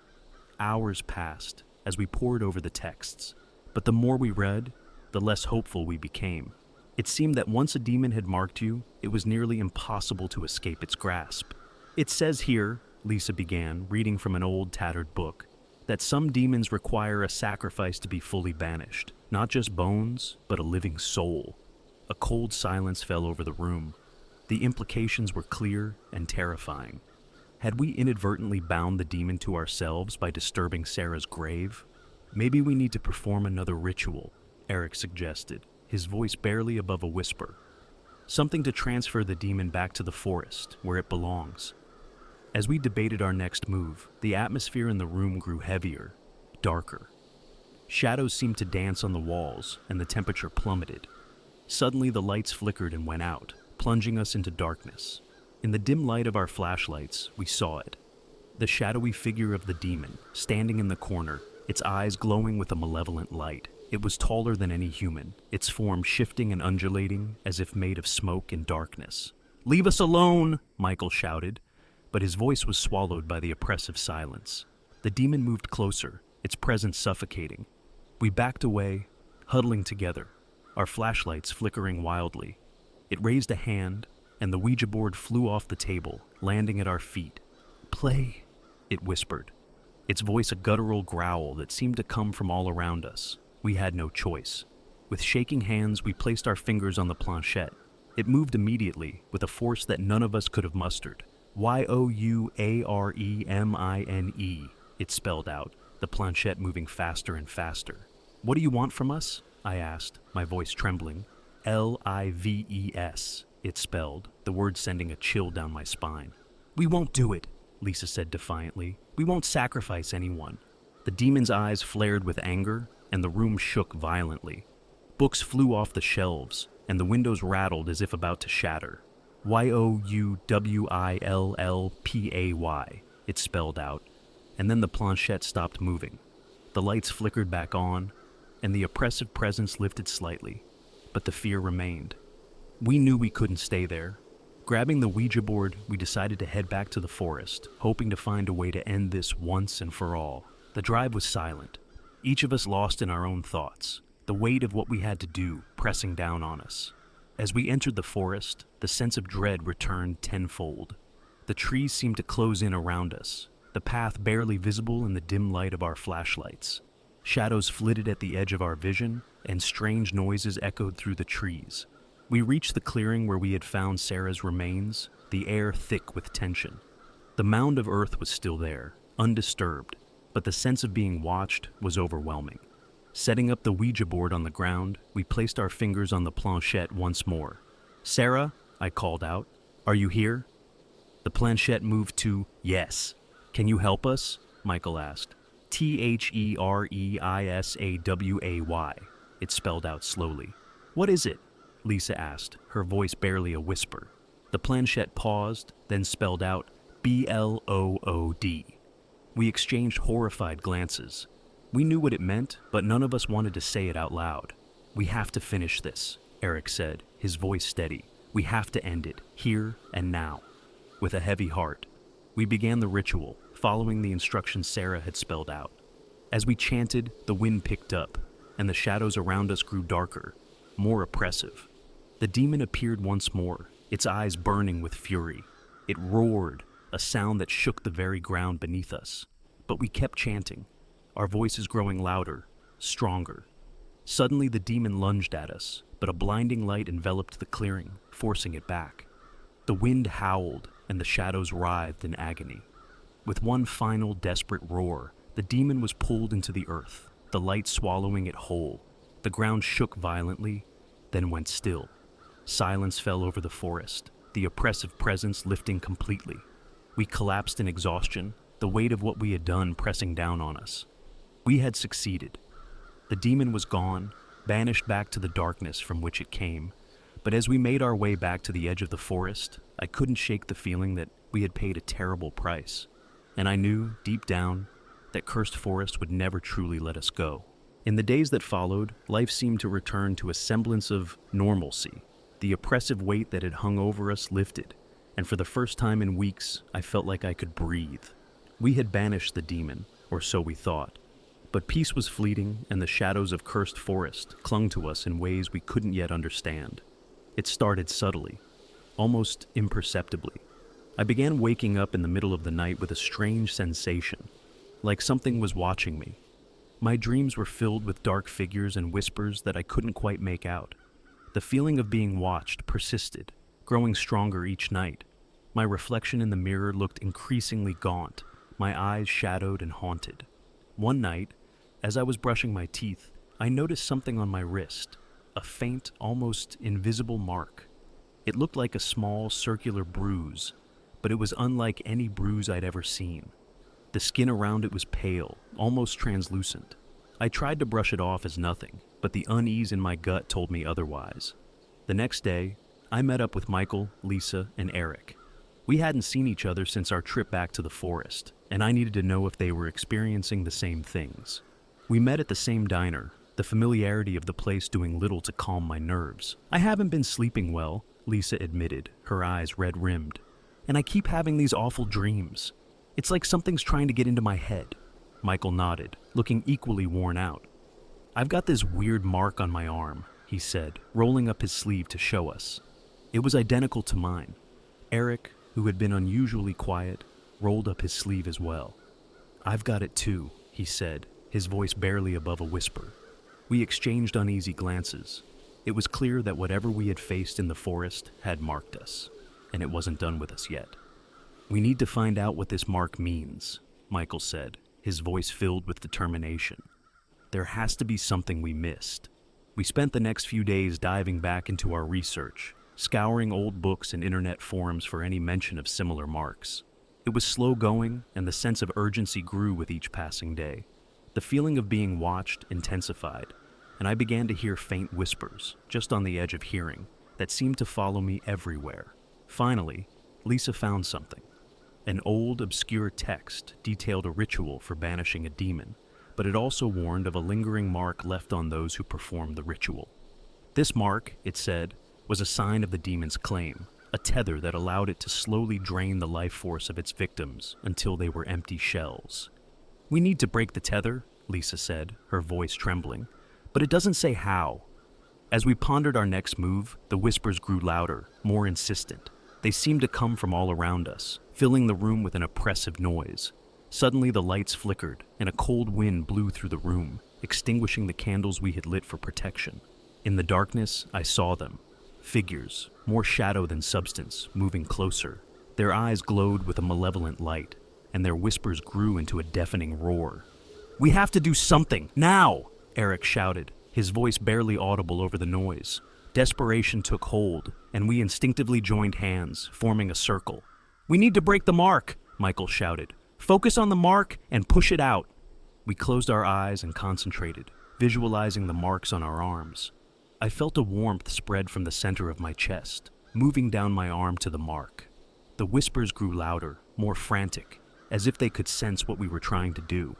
Hours passed as we pored over the texts, but the more we read, the less hopeful we became. It seemed that once a demon had marked you, it was nearly impossible to escape its grasp. "It says here," Lisa began, reading from an old, tattered book, "that some demons require a sacrifice to be fully banished. Not just bones, but a living soul." A cold silence fell over the room. The implications were clear and terrifying. Had we inadvertently bound the demon to ourselves by disturbing Sarah's grave? "Maybe we need to perform another ritual," Eric suggested, his voice barely above a whisper. "Something to transfer the demon back to the forest, where it belongs." As we debated our next move, the atmosphere in the room grew heavier, darker. Shadows seemed to dance on the walls, and the temperature plummeted. Suddenly, the lights flickered and went out, plunging us into darkness. In the dim light of our flashlights, we saw it. The shadowy figure of the demon, standing in the corner, its eyes glowing with a malevolent light. It was taller than any human, its form shifting and undulating as if made of smoke and darkness. "Leave us alone!" Michael shouted, but his voice was swallowed by the oppressive silence. The demon moved closer, its presence suffocating. We backed away, huddling together, our flashlights flickering wildly. It raised a hand, and the Ouija board flew off the table, landing at our feet. "Play," it whispered, its voice a guttural growl that seemed to come from all around us. We had no choice. With shaking hands, we placed our fingers on the planchette. It moved immediately, with a force that none of us could have mustered. "Youremine," it spelled out, the planchette moving faster and faster. "What do you want from us?" I asked, my voice trembling. "Lives," it spelled, the word sending a chill down my spine. "We won't do it," Lisa said defiantly. "We won't sacrifice anyone." The demon's eyes flared with anger, and the room shook violently. Books flew off the shelves, and the windows rattled as if about to shatter. "Youwillpay," it spelled out, and then the planchette stopped moving. The lights flickered back on, and the oppressive presence lifted slightly, but the fear remained. We knew we couldn't stay there. Grabbing the Ouija board, we decided to head back to the forest, hoping to find a way to end this once and for all. The drive was silent, each of us lost in our own thoughts, the weight of what we had to do pressing down on us. As we entered the forest, the sense of dread returned tenfold. The trees seemed to close in around us, the path barely visible in the dim light of our flashlights. Shadows flitted at the edge of our vision, and strange noises echoed through the trees. We reached the clearing where we had found Sarah's remains, the air thick with tension. The mound of earth was still there, undisturbed, but the sense of being watched was overwhelming. Setting up the Ouija board on the ground, we placed our fingers on the planchette once more. "Sarah," I called out, "are you here?" The planchette moved to yes. "Can you help us?" Michael asked. "Thereisaway," it spelled out slowly. "What is it?" Lisa asked, her voice barely a whisper. The planchette paused, then spelled out BLOOD. We exchanged horrified glances. We knew what it meant, but none of us wanted to say it out loud. "We have to finish this," Eric said, his voice steady. "We have to end it, here and now." With a heavy heart, we began the ritual, following the instructions Sarah had spelled out. As we chanted, the wind picked up, and the shadows around us grew darker, more oppressive. The demon appeared once more, its eyes burning with fury. It roared, a sound that shook the very ground beneath us. But we kept chanting, our voices growing louder, stronger. Suddenly the demon lunged at us, but a blinding light enveloped the clearing, forcing it back. The wind howled, and the shadows writhed in agony. With one final desperate roar, the demon was pulled into the earth, the light swallowing it whole. The ground shook violently, then went still. Silence fell over the forest, the oppressive presence lifting completely. We collapsed in exhaustion, the weight of what we had done pressing down on us. We had succeeded. The demon was gone, banished back to the darkness from which it came. But as we made our way back to the edge of the forest, I couldn't shake the feeling that we had paid a terrible price. And I knew, deep down, that cursed forest would never truly let us go. In the days that followed, life seemed to return to a semblance of normalcy. The oppressive weight that had hung over us lifted, and for the first time in weeks, I felt like I could breathe. We had banished the demon, or so we thought. But peace was fleeting, and the shadows of cursed forest clung to us in ways we couldn't yet understand. It started subtly, almost imperceptibly. I began waking up in the middle of the night with a strange sensation, like something was watching me. My dreams were filled with dark figures and whispers that I couldn't quite make out. The feeling of being watched persisted, growing stronger each night. My reflection in the mirror looked increasingly gaunt, my eyes shadowed and haunted. One night, as I was brushing my teeth, I noticed something on my wrist, a faint, almost invisible mark. It looked like a small, circular bruise, but it was unlike any bruise I'd ever seen. The skin around it was pale, almost translucent. I tried to brush it off as nothing, but the unease in my gut told me otherwise. The next day, I met up with Michael, Lisa, and Eric. We hadn't seen each other since our trip back to the forest, and I needed to know if they were experiencing the same things. We met at the same diner, the familiarity of the place doing little to calm my nerves. I haven't been sleeping well, Lisa admitted, her eyes red-rimmed. And I keep having these awful dreams. It's like something's trying to get into my head. Michael nodded, looking equally worn out. I've got this weird mark on my arm, he said, rolling up his sleeve to show us. It was identical to mine. Eric, who had been unusually quiet, rolled up his sleeve as well. I've got it too, he said, his voice barely above a whisper. We exchanged uneasy glances. It was clear that whatever we had faced in the forest had marked us, and it wasn't done with us yet. We need to find out what this mark means, Michael said, his voice filled with determination. There has to be something we missed. We spent the next few days diving back into our research, scouring old books and internet forums for any mention of similar marks. It was slow going, and the sense of urgency grew with each passing day. The feeling of being watched intensified, and I began to hear faint whispers, just on the edge of hearing, that seemed to follow me everywhere. Finally, Lisa found something. An old, obscure text detailed a ritual for banishing a demon, but it also warned of a lingering mark left on those who performed the ritual. This mark, it said, was a sign of the demon's claim, a tether that allowed it to slowly drain the life force of its victims until they were empty shells. We need to break the tether, Lisa said, her voice trembling, but it doesn't say how. As we pondered our next move, the whispers grew louder, more insistent. They seemed to come from all around us, filling the room with an oppressive noise. Suddenly the lights flickered, and a cold wind blew through the room, extinguishing the candles we had lit for protection. In the darkness, I saw them. Figures, more shadow than substance, moving closer. Their eyes glowed with a malevolent light, and their whispers grew into a deafening roar. "We have to do something, now!" Eric shouted, his voice barely audible over the noise. Desperation took hold, and we instinctively joined hands, forming a circle. "We need to break the mark," Michael shouted. "Focus on the mark and push it out." We closed our eyes and concentrated, visualizing the marks on our arms. I felt a warmth spread from the center of my chest, moving down my arm to the mark. The whispers grew louder, more frantic, as if they could sense what we were trying to do.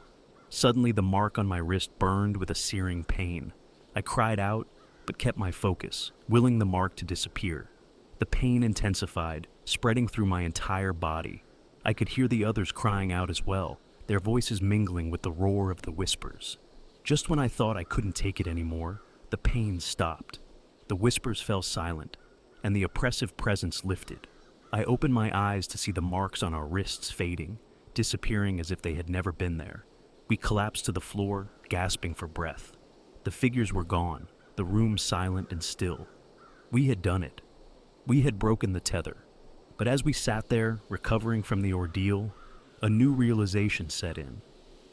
Suddenly, the mark on my wrist burned with a searing pain. I cried out, but kept my focus, willing the mark to disappear. The pain intensified, spreading through my entire body. I could hear the others crying out as well, their voices mingling with the roar of the whispers. Just when I thought I couldn't take it anymore, the pain stopped. The whispers fell silent, and the oppressive presence lifted. I opened my eyes to see the marks on our wrists fading, disappearing as if they had never been there. We collapsed to the floor, gasping for breath. The figures were gone, the room silent and still. We had done it. We had broken the tether. But as we sat there, recovering from the ordeal, a new realization set in.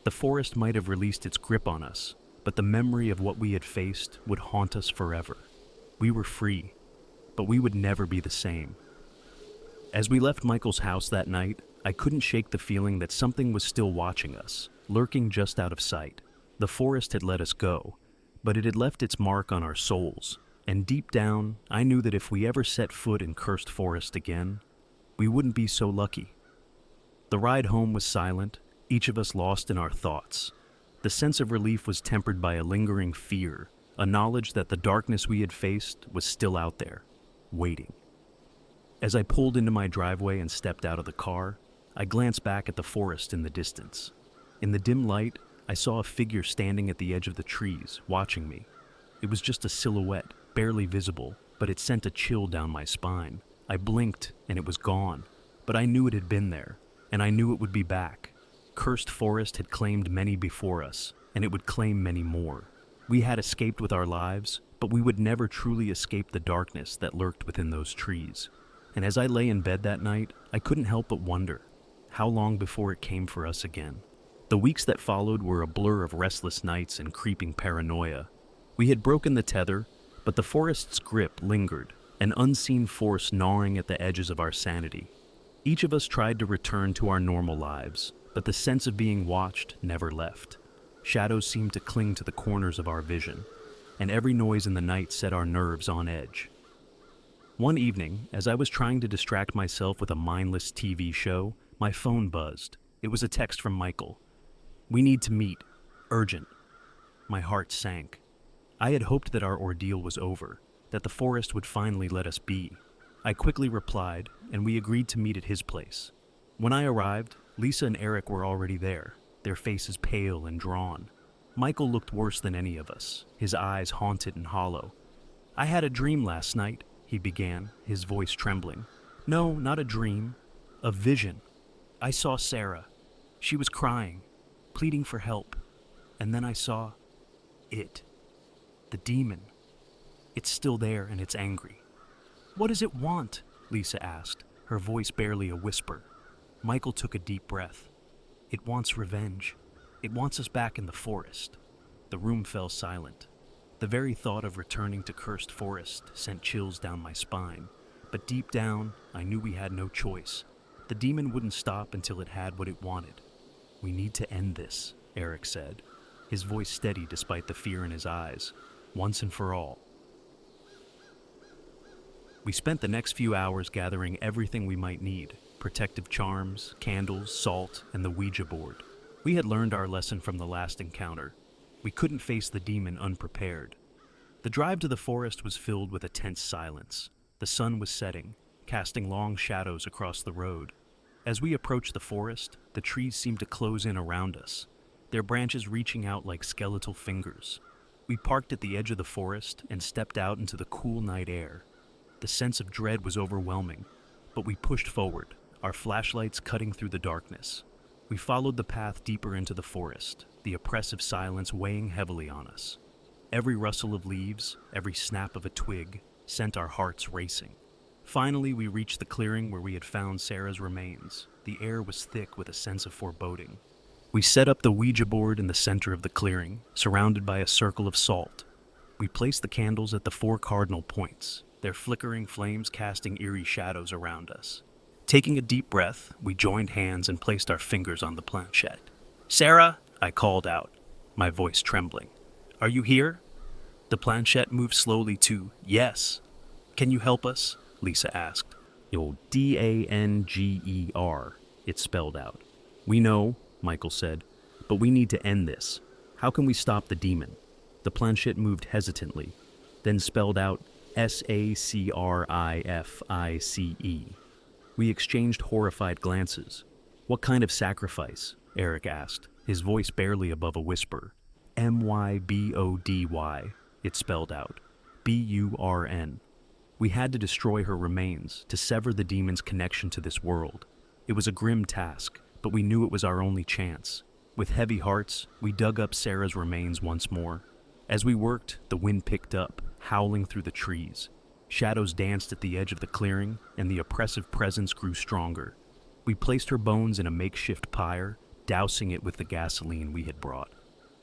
The forest might have released its grip on us, but the memory of what we had faced would haunt us forever. We were free, but we would never be the same. As we left Michael's house that night, I couldn't shake the feeling that something was still watching us, lurking just out of sight. The forest had let us go, but it had left its mark on our souls, and deep down, I knew that if we ever set foot in cursed forest again, we wouldn't be so lucky. The ride home was silent, each of us lost in our thoughts. The sense of relief was tempered by a lingering fear, a knowledge that the darkness we had faced was still out there, waiting. As I pulled into my driveway and stepped out of the car, I glanced back at the forest in the distance. In the dim light, I saw a figure standing at the edge of the trees, watching me. It was just a silhouette, barely visible, but it sent a chill down my spine. I blinked, and it was gone, but I knew it had been there, and I knew it would be back. Cursed forest had claimed many before us, and it would claim many more. We had escaped with our lives, but we would never truly escape the darkness that lurked within those trees. And as I lay in bed that night, I couldn't help but wonder, how long before it came for us again? The weeks that followed were a blur of restless nights and creeping paranoia. We had broken the tether, but the forest's grip lingered, an unseen force gnawing at the edges of our sanity. Each of us tried to return to our normal lives, but the sense of being watched never left. Shadows seemed to cling to the corners of our vision, and every noise in the night set our nerves on edge. One evening, as I was trying to distract myself with a mindless TV show, my phone buzzed. It was a text from Michael. "We need to meet. Urgent." My heart sank. I had hoped that our ordeal was over, that the forest would finally let us be. I quickly replied, and we agreed to meet at his place. When I arrived, Lisa and Eric were already there, their faces pale and drawn. Michael looked worse than any of us, his eyes haunted and hollow. "I had a dream last night," he began, his voice trembling. "No, not a dream. A vision. I saw Sarah. She was crying, pleading for help. And then I saw it. The demon. It's still there and it's angry." "What does it want?" Lisa asked, her voice barely a whisper. Michael took a deep breath. "It wants revenge. It wants us back in the forest." The room fell silent. The very thought of returning to cursed forest sent chills down my spine. But deep down, I knew we had no choice. The demon wouldn't stop until it had what it wanted. "We need to end this," Eric said, his voice steady despite the fear in his eyes, once and for all. We spent the next few hours gathering everything we might need: protective charms, candles, salt, and the Ouija board. We had learned our lesson from the last encounter. We couldn't face the demon unprepared. The drive to the forest was filled with a tense silence. The sun was setting, casting long shadows across the road. As we approached the forest, the trees seemed to close in around us, their branches reaching out like skeletal fingers. We parked at the edge of the forest and stepped out into the cool night air. The sense of dread was overwhelming, but we pushed forward, our flashlights cutting through the darkness. We followed the path deeper into the forest, the oppressive silence weighing heavily on us. Every rustle of leaves, every snap of a twig, sent our hearts racing. Finally, we reached the clearing where we had found Sarah's remains. The air was thick with a sense of foreboding. We set up the Ouija board in the center of the clearing, surrounded by a circle of salt. We placed the candles at the 4 cardinal points, their flickering flames casting eerie shadows around us. Taking a deep breath, we joined hands and placed our fingers on the planchette. "Sarah," I called out, my voice trembling. "Are you here?" The planchette moved slowly to "yes." "Can you help us?" Lisa asked. "Danger," it spelled out. "We know," Michael said, "but we need to end this. How can we stop the demon?" The planchette moved hesitantly, then spelled out "Sacrifice." We exchanged horrified glances. "What kind of sacrifice?" Eric asked, his voice barely above a whisper. "Mybody," it spelled out. "Burn." We had to destroy her remains, to sever the demon's connection to this world. It was a grim task, but we knew it was our only chance. With heavy hearts, we dug up Sarah's remains once more. As we worked, the wind picked up, howling through the trees. Shadows danced at the edge of the clearing, and the oppressive presence grew stronger. We placed her bones in a makeshift pyre, dousing it with the gasoline we had brought.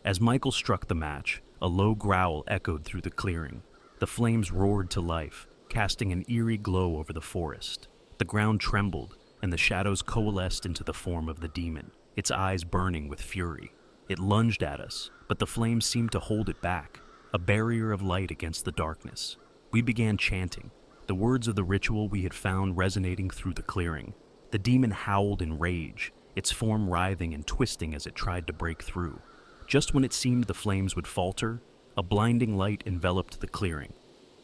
As Michael struck the match, a low growl echoed through the clearing. The flames roared to life, casting an eerie glow over the forest. The ground trembled, and the shadows coalesced into the form of the demon, its eyes burning with fury. It lunged at us, but the flames seemed to hold it back, a barrier of light against the darkness. We began chanting, the words of the ritual we had found resonating through the clearing. The demon howled in rage, its form writhing and twisting as it tried to break through. Just when it seemed the flames would falter, a blinding light enveloped the clearing.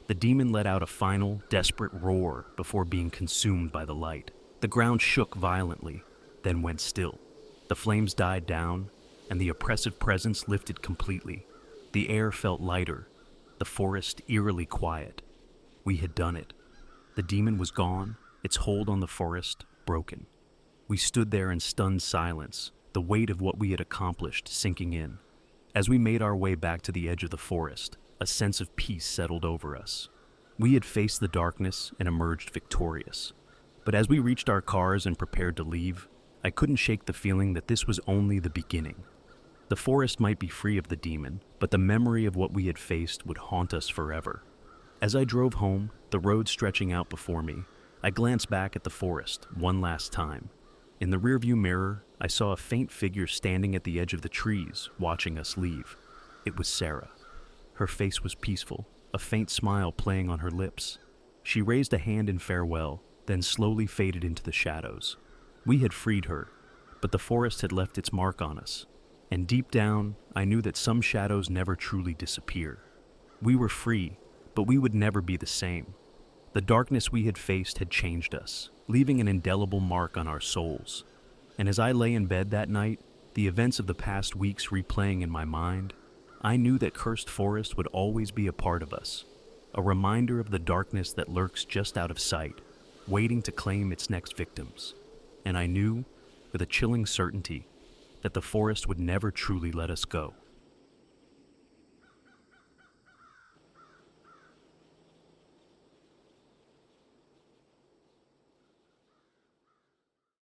The demon let out a final, desperate roar before being consumed by the light. The ground shook violently, then went still. The flames died down, and the oppressive presence lifted completely. The air felt lighter, the forest eerily quiet. We had done it. The demon was gone, its hold on the forest broken. We stood there in stunned silence, the weight of what we had accomplished sinking in. As we made our way back to the edge of the forest, a sense of peace settled over us. We had faced the darkness and emerged victorious. But as we reached our cars and prepared to leave, I couldn't shake the feeling that this was only the beginning. The forest might be free of the demon, but the memory of what we had faced would haunt us forever. As I drove home, the road stretching out before me, I glanced back at the forest one last time. In the rearview mirror, I saw a faint figure standing at the edge of the trees, watching us leave. It was Sarah. Her face was peaceful, a faint smile playing on her lips. She raised a hand in farewell, then slowly faded into the shadows. We had freed her, but the forest had left its mark on us. And deep down, I knew that some shadows never truly disappear. We were free, but we would never be the same. The darkness we had faced had changed us, leaving an indelible mark on our souls. And as I lay in bed that night, the events of the past weeks replaying in my mind, I knew that Cursed Forest would always be a part of us, a reminder of the darkness that lurks just out of sight, waiting to claim its next victims. And I knew, with a chilling certainty, that the forest would never truly let us go.